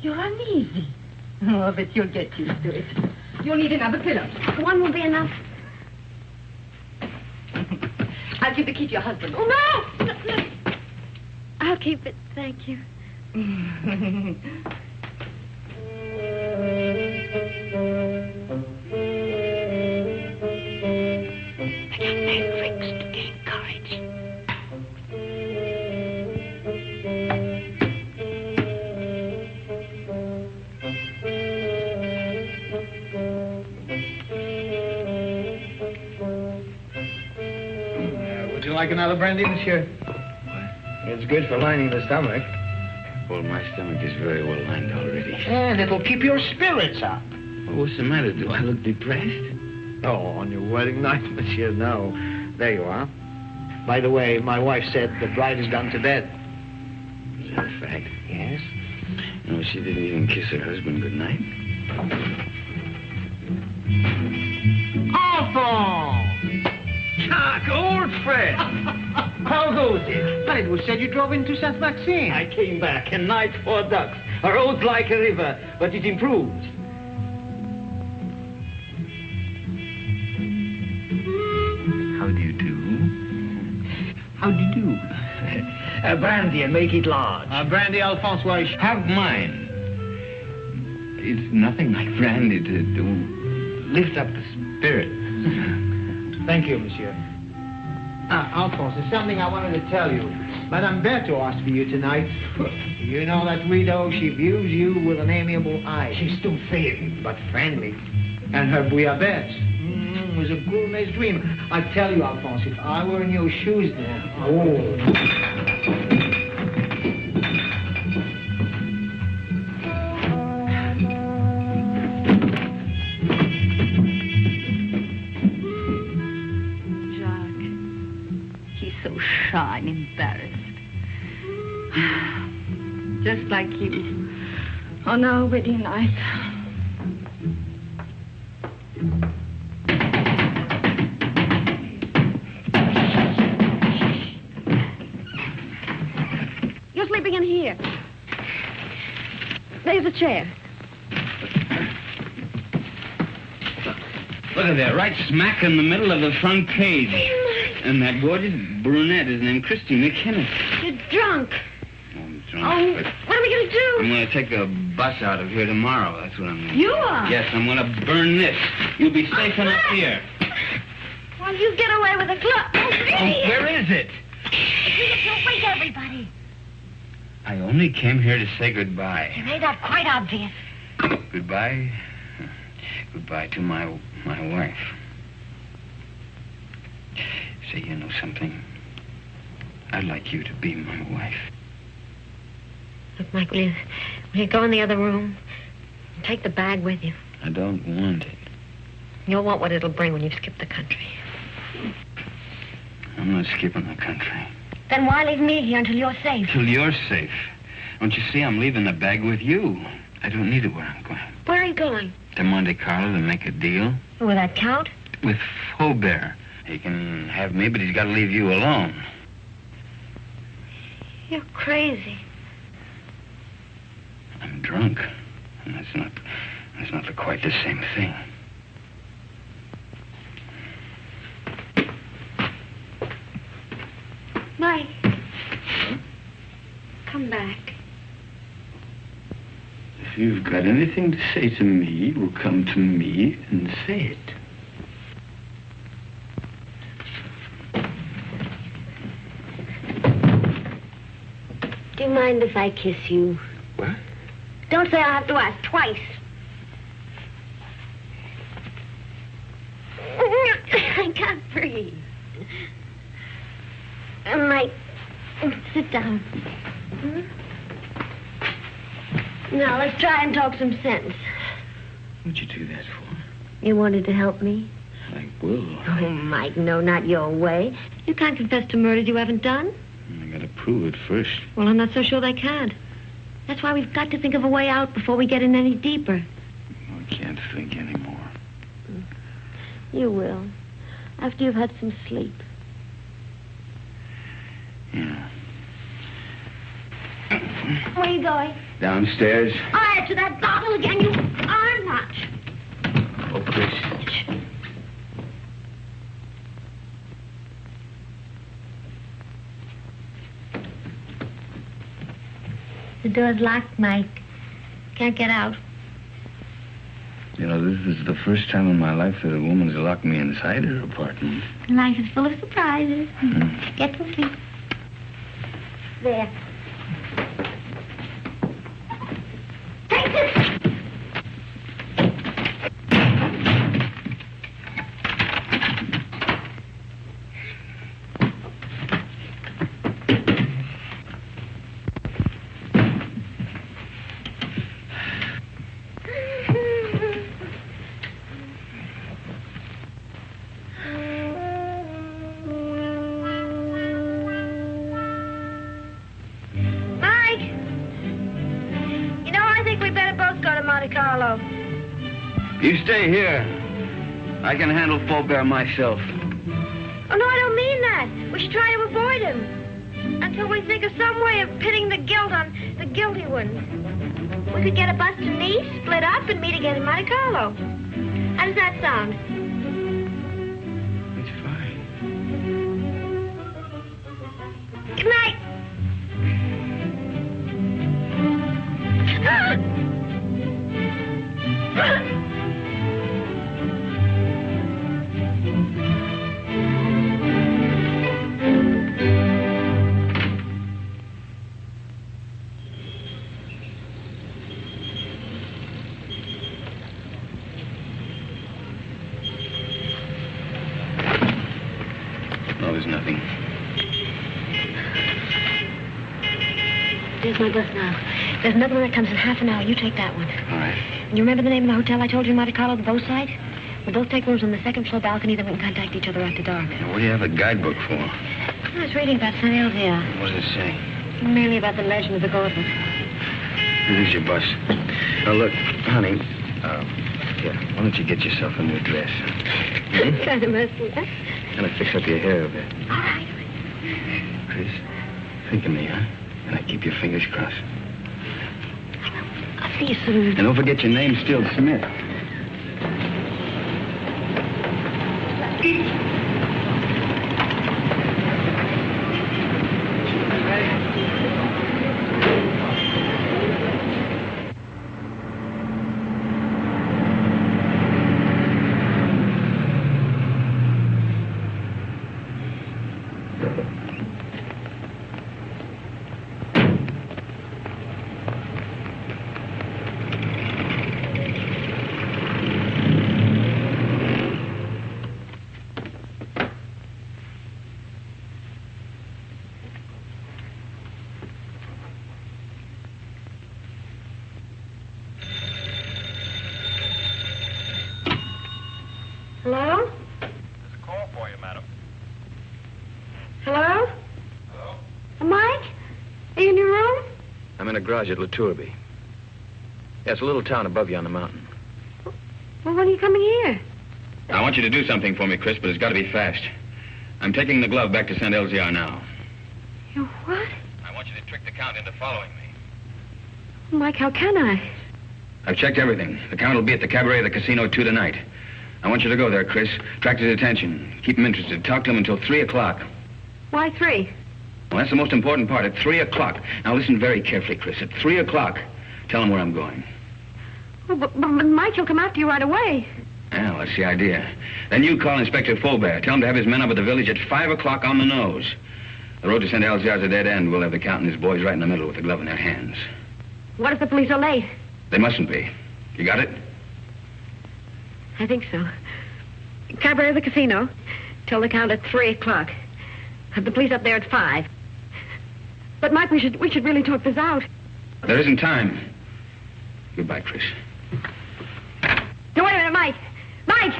you're uneasy. Oh, but you'll get used to it. You'll need another pillow. One will be enough. I'll give the key to your husband. Oh, no! No. I'll keep it, thank you. Would you like another brandy, monsieur? It's good for lining the stomach. Well, my stomach is very well lined already. And it'll keep your spirits up. Well, what's the matter? Do I look depressed? Oh, on your wedding night, monsieur, no. There you are. By the way, my wife said the bride has gone to bed. Is that a fact? Yes. No, she didn't even kiss her husband goodnight. Enfant! Chuck, old friend! How goes it? But it was said you drove into Saint-Maxime. I came back, a night for ducks. A road like a river, but it improves. How do you do? How do you do? Brandy and make it large. Brandy, Alphonse, why? Have mine. It's nothing like brandy to lift up the spirit. Thank you, monsieur. Alphonse, there's something I wanted to tell you. Madame Berthaud asked for you tonight. You know that widow, she views you with an amiable eye. She's too thin, but friendly. And her bouillabaisse was a gourmet's dream. I tell you, Alphonse, if I were in your shoes now... Oh... Shy and embarrassed. Just like you on our wedding night. You're sleeping in here. There's a chair. Look at that, right smack in the middle of the front page. And that gorgeous brunette is named Christy McKinnon. You're drunk. I'm drunk, but What are we going to do? I'm going to take a bus out of here tomorrow. That's what I'm going to do. You are? Yes, I'm going to burn this. You'll be safe enough here. Well, you get away with a glove. Oh, Where is it? Don't wake everybody. I only came here to say goodbye. You made that quite obvious. Goodbye? Goodbye to my wife. Say, you know something? I'd like you to be my wife. Look, Mike, will you go in the other room? Take the bag with you. I don't want it. You'll want what it'll bring when you've skipped the country. I'm not skipping the country. Then why leave me here until you're safe? Till you're safe. Don't you see I'm leaving the bag with you? I don't need it where I'm going. Where are you going? To Monte Carlo to make a deal. Will that count? With Faubert. He can have me, but he's got to leave you alone. You're crazy. I'm drunk. And that's not quite the same thing. Mike. Come back. If you've got anything to say to me, you'll come to me and say it. Do you mind if I kiss you? What? Don't say I'll have to ask twice. I can't breathe. Mike, sit down. Now, let's try and talk some sense. What'd you do that for? You wanted to help me? I will. Oh, Mike, no, not your way. You can't confess to murders you haven't done. I gotta prove it first. Well, I'm not so sure they can't. That's why we've got to think of a way out before we get in any deeper. I can't think anymore. You will. After you've had some sleep. Yeah. Where are you going? Downstairs. Oh, to that bottle again. You are not. Oh, Chris. The door's locked, Mike. Can't get out. You know, this is the first time in my life that a woman's locked me inside her apartment. Life is full of surprises. Get to sleep. There. Take this! You stay here. I can handle Faubert myself. Oh, no, I don't mean that. We should try to avoid him until we think of some way of pitting the guilt on the guilty ones. We could get a bus to Nice, split up, and meet again in Monte Carlo. How does that sound? It's fine. Good night. No, there's nothing. There's my bus now. There's another one that comes in half an hour. You take that one. All right. You remember the name of the hotel I told you in Monte Carlo, the boat side? We'll both take rooms on the second floor balcony, then we can contact each other after dark. Now, what do you have a guidebook for? I was reading about St. Elzea. What does it say? Merely about the legend of the gauntlet. Here's your bus. Now, look, honey, here, why don't you get yourself a new dress? Kind of messy, huh? Kind of fix up your hair a bit. All right. Chris, think of me, huh? And I keep your fingers crossed. I'll see you soon. And don't forget your name's still Smith. Hello? There's a call for you, madam. Hello? Hello? Mike? Are you in your room? I'm in a garage at Laturby. Yeah, it's a little town above you on the mountain. Well, when are you coming here? I want you to do something for me, Chris, but it's got to be fast. I'm taking the glove back to St. Elzea now. You what? I want you to trick the Count into following me. Mike, how can I? I've checked everything. The Count will be at the cabaret of the casino 2 tonight. I want you to go there, Chris. Attract his attention. Keep him interested. Talk to him until 3 o'clock. Why 3? Well, that's the most important part. At 3 o'clock. Now, listen very carefully, Chris. At 3 o'clock, tell him where I'm going. Well, but Mike, he'll come after you right away. Well, that's the idea. Then you call Inspector Faubert. Tell him to have his men up at the village at 5 o'clock on the nose. The road to St. Elzea's a dead end. We'll have the Count and his boys right in the middle with the glove in their hands. What if the police are late? They mustn't be. You got it? I think so. Cabaret of the casino. Tell the Count at 3 o'clock. The police up there at 5. But, Mike, we should really talk this out. There isn't time. Goodbye, Chris. No, wait a minute, Mike. Mike!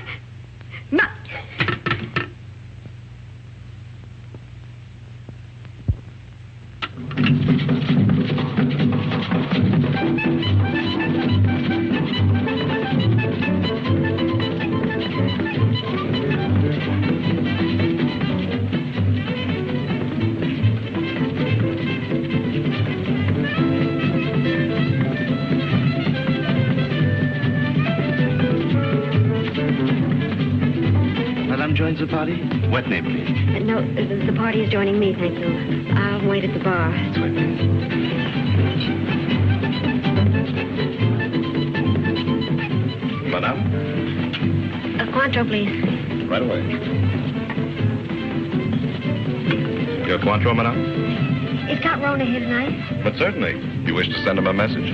Joins the party? What name, please? No, the party is joining me, thank you. I'll wait at the bar. That's right, please. Madame? A Cointreau, please. Right away. Your Cointreau, madame? Is Count Rona here tonight? But certainly. You wish to send him a message?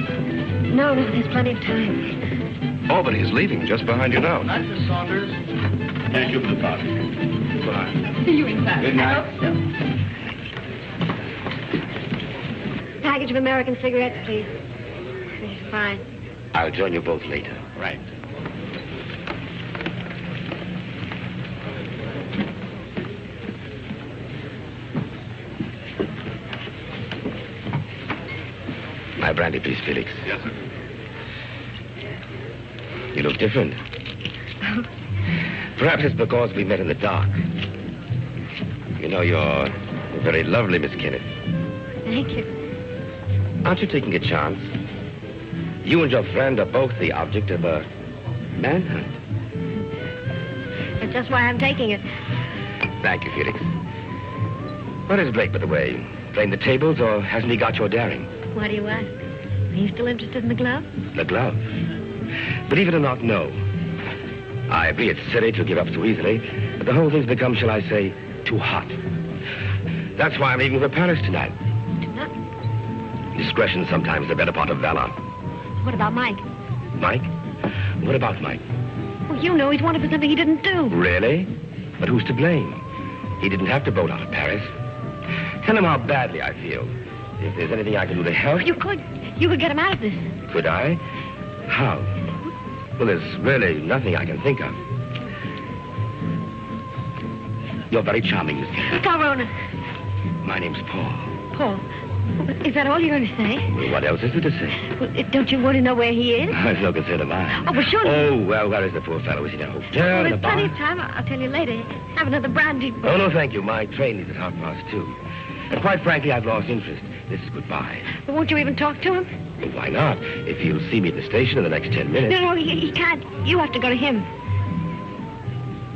No, there's plenty of time. Oh, but he's leaving just behind you now. Mr. Saunders. Thank you for the party. Goodbye. See you inside. Good night. I hope so. Package of American cigarettes, please. Fine. I'll join you both later. Right. My brandy, please, Felix. Yes, sir. You look different. Perhaps it's because we met in the dark. You know, you're very lovely, Miss Kenneth. Thank you. Aren't you taking a chance? You and your friend are both the object of a manhunt. That's just why I'm taking it. Thank you, Felix. What is Blake, by the way? Playing the tables, or hasn't he got your daring? Why do you ask? Are you still interested in the glove? The glove? Believe it or not, no. I agree it's silly to give up so easily, but the whole thing's become, shall I say, too hot. That's why I'm leaving for Paris tonight. Discretion sometimes the better part of valor. What about Mike? Mike? What about Mike? Well, you know he's wanted for something he didn't do. Really? But who's to blame? He didn't have to boat out of Paris. Tell him how badly I feel. If there's anything I can do to help... You could get him out of this. Could I? How? Well, there's really nothing I can think of. You're very charming, Miss Kennedy. Corona. My name's Paul. Paul. Is that all you're going to say? Well, what else is there to say? Well, don't you want to know where he is? There's no concern of mine. Oh, well, surely. Oh, well, where is the poor fellow? Is he in a hotel, Well, in a there's bar? plenty of time. I'll tell you later. Have another brandy. Oh, no, thank you. My train leaves at 2:30. And quite frankly, I've lost interest. This is goodbye. But won't you even talk to him? Well, why not? If he'll see me at the station in the next 10 minutes. No, he can't. You have to go to him.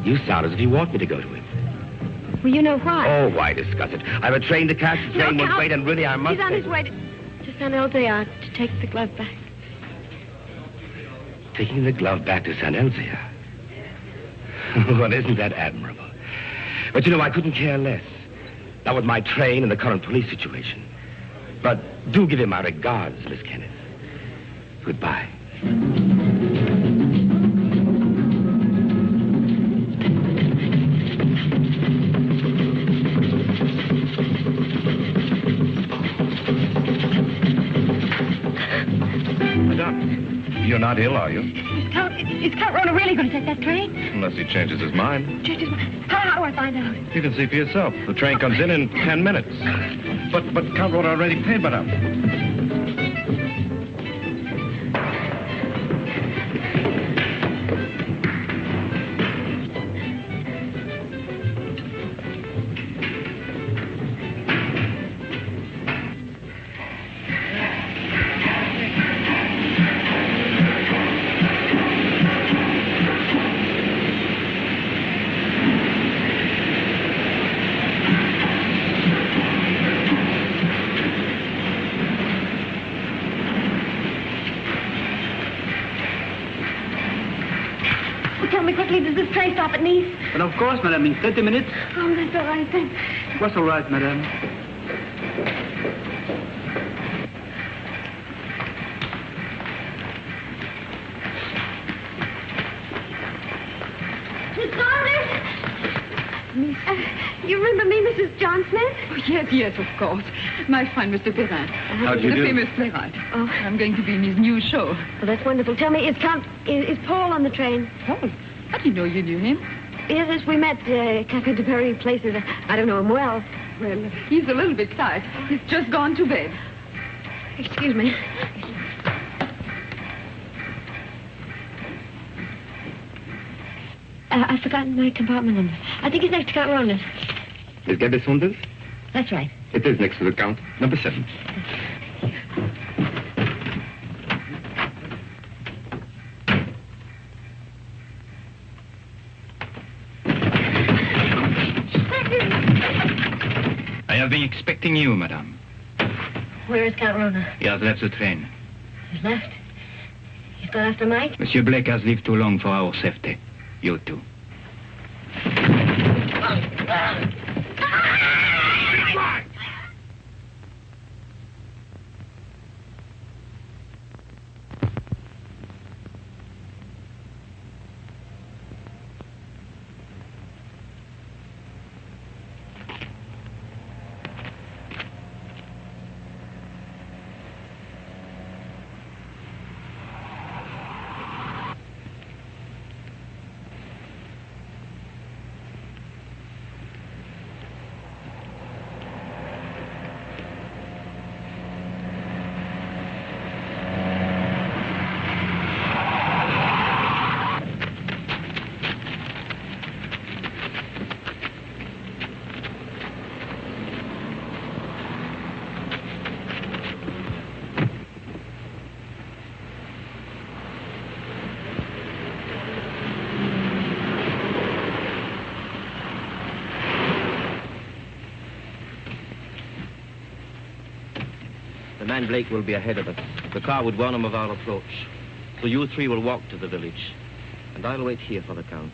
You sound as if you want me to go to him. Well, you know why. Oh, why discuss it? I have a train to catch. The train won't wait, and really I must... He's on his way to San Elzea to take the glove back. Taking the glove back to San Elzea? Well, isn't that admirable? But, you know, I couldn't care less. Not with my train and the current police situation. But do give him my regards, Miss Kenneth. Goodbye. Madame, you're not ill, are you? Is Count Rona really going to take that train? Unless he changes his mind. How do I find out? You can see for yourself. The train comes in 10 minutes. But Count Rona already paid, madame. Tell me quickly, does this train stop at Nice? But of course, madame, in 30 minutes. Oh, that's all right then. What's all right, madame? Miss Saunders? You remember me, Mrs. John Smith? Oh, yes, of course. My friend, Mr. Perrin. How do you do? The famous playwright. Oh. I'm going to be in his new show. Well, that's wonderful. Tell me, is Paul on the train? Paul? I didn't know you knew him. Yes, we met Café de Paris places. I don't know him well. Well, he's a little bit tired. He's just gone to bed. Excuse me. I've forgotten my compartment number. I think it's next to Count Ronan. Is Gabby Saunders? That's right. It is next to the Count. Number 7. I have been expecting you, madame. Where is Count Ronan? He has left the train. He's left. He's gone after Mike? Monsieur Blake has lived too long for our safety. You too. Man Blake will be ahead of us. The car would warn him of our approach. So you 3 will walk to the village. And I'll wait here for the Count.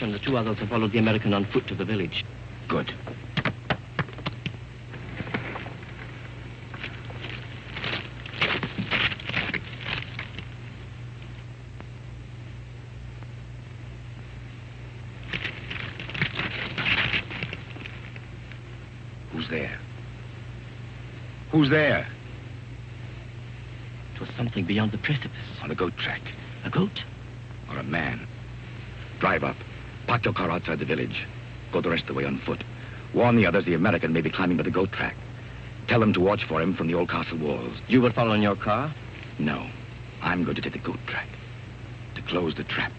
And the 2 others have followed the American on foot to the village. Good. Who's there? Who's there? It was something beyond the precipice. On a goat track. A goat? Or a man. Drive up. Park your car outside the village. Go the rest of the way on foot. Warn the others the American may be climbing by the goat track. Tell them to watch for him from the old castle walls. You will follow in your car? No. I'm going to take the goat track. To close the trap.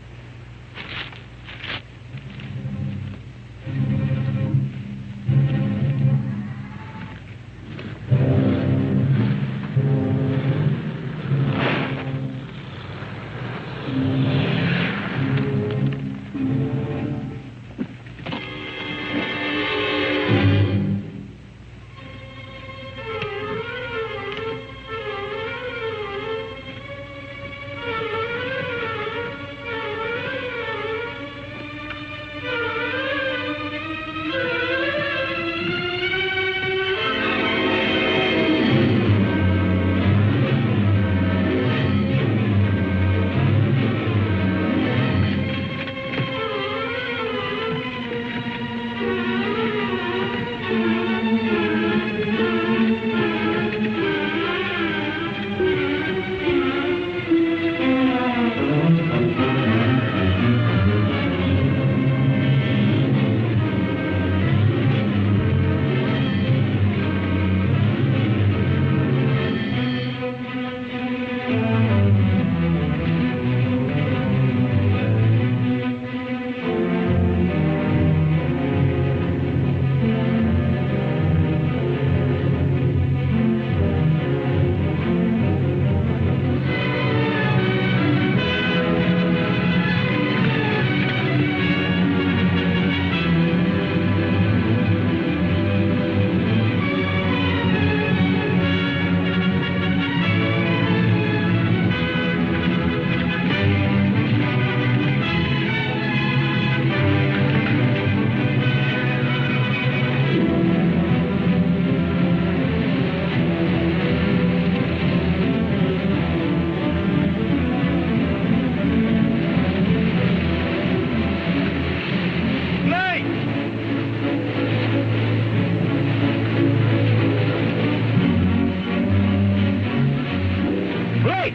Wait!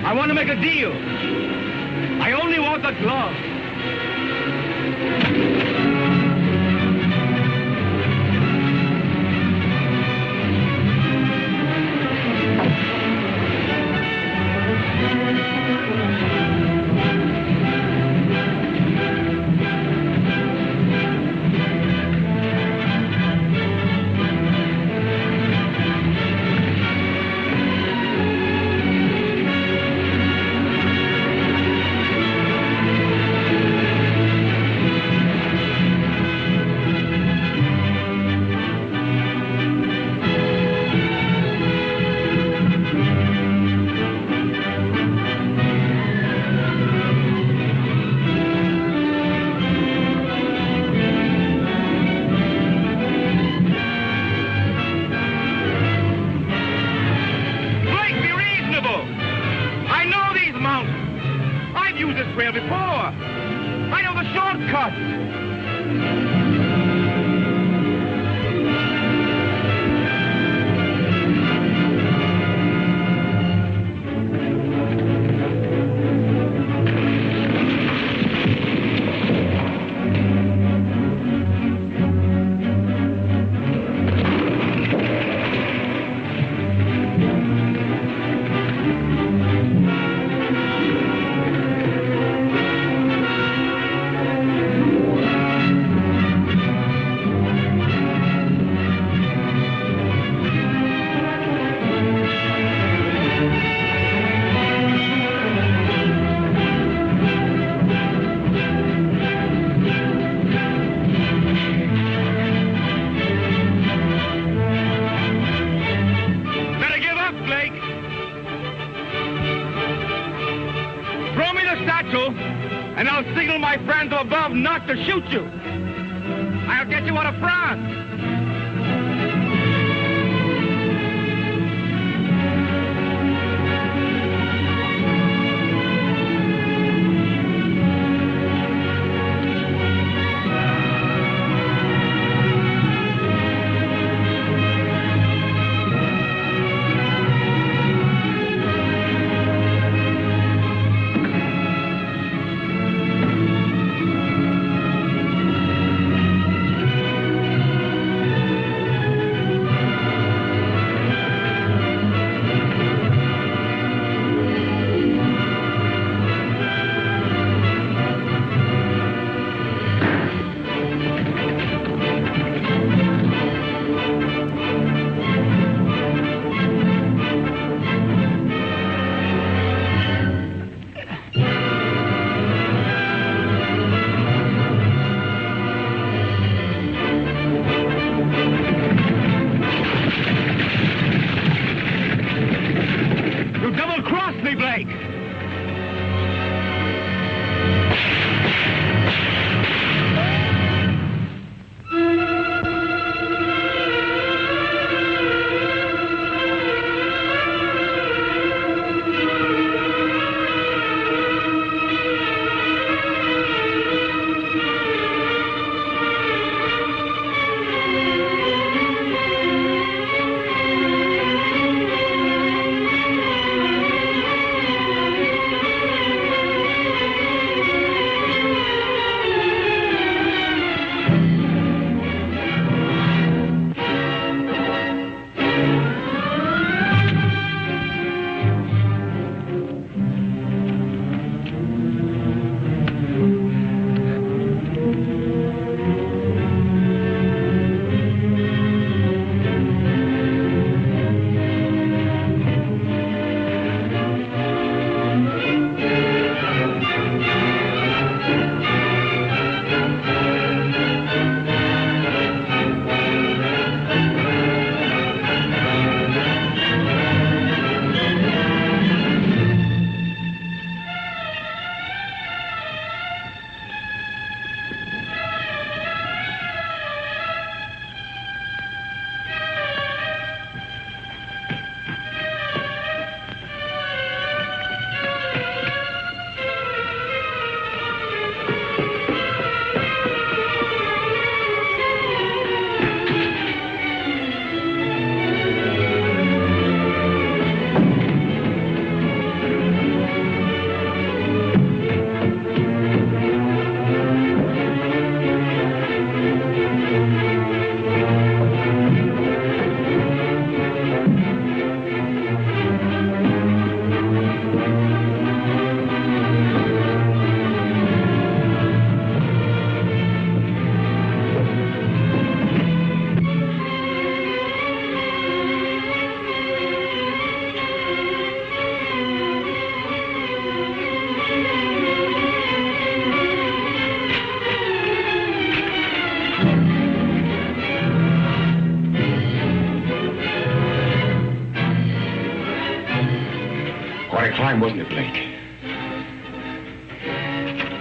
I want to make a deal. I only want the glove. And I'll signal my friends above not to shoot you. I'll get you out of France. Quite a climb, wasn't it, Blake?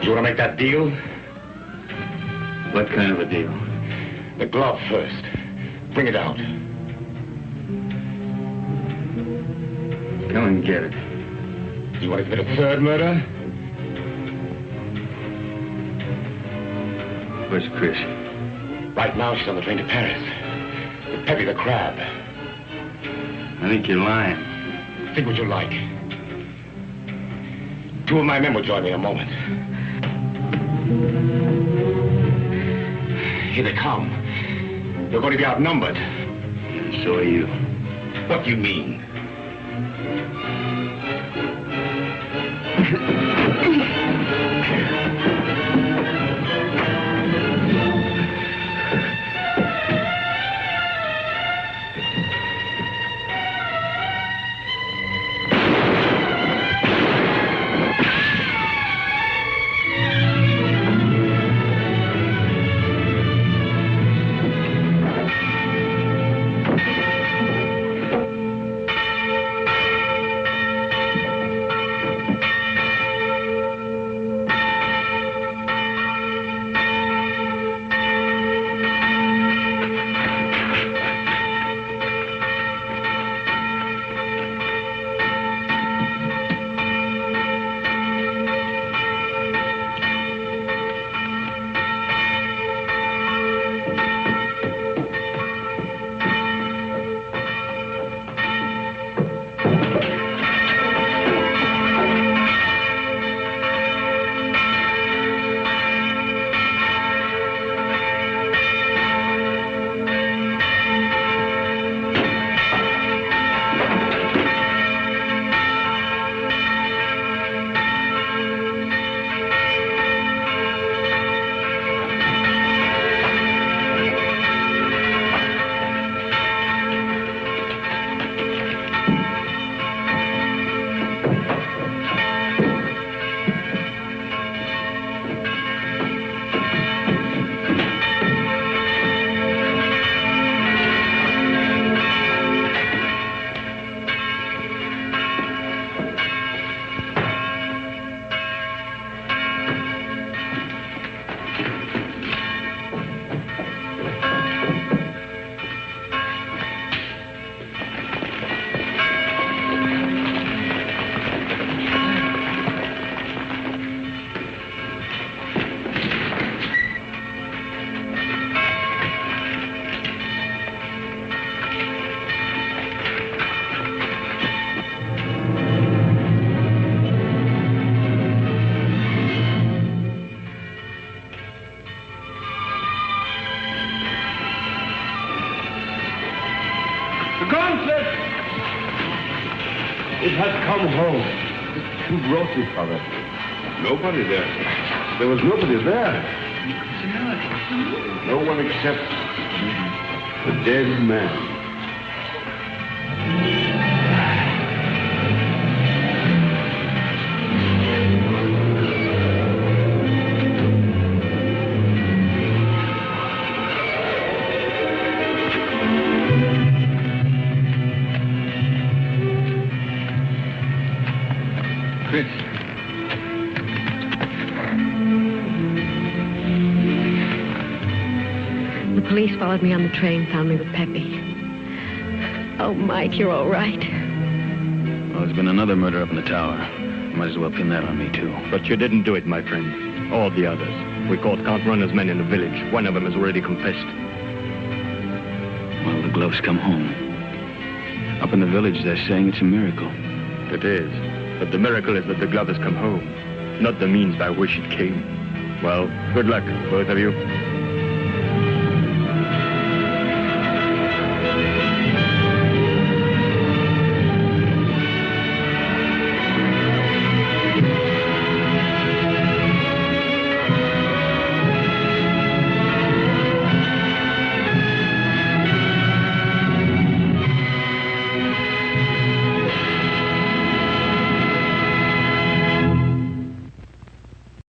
You want to make that deal? What kind of a deal? The glove first. Bring it out. Come and get it. You want to commit a third murder? Where's Chris? Right now, she's on the train to Paris. With Peppy the Crab. I think you're lying. Think what you like. Two of my men will join me in a moment. Here they come. You're going to be outnumbered. And so are you. What do you mean? It has come home. Who brought it, Father? Nobody there. There was nobody there. No one except the dead man. The police followed me on the train, found me with Peppy. Oh, Mike, you're all right. Well, there's been another murder up in the tower. You might as well pin that on me, too. But you didn't do it, my friend. Or the others. We caught Count Runner's men in the village. One of them has already confessed. Well, the gloves come home. Up in the village, they're saying it's a miracle. It is. But the miracle is that the glove has come home, not the means by which it came. Well, good luck, both of you.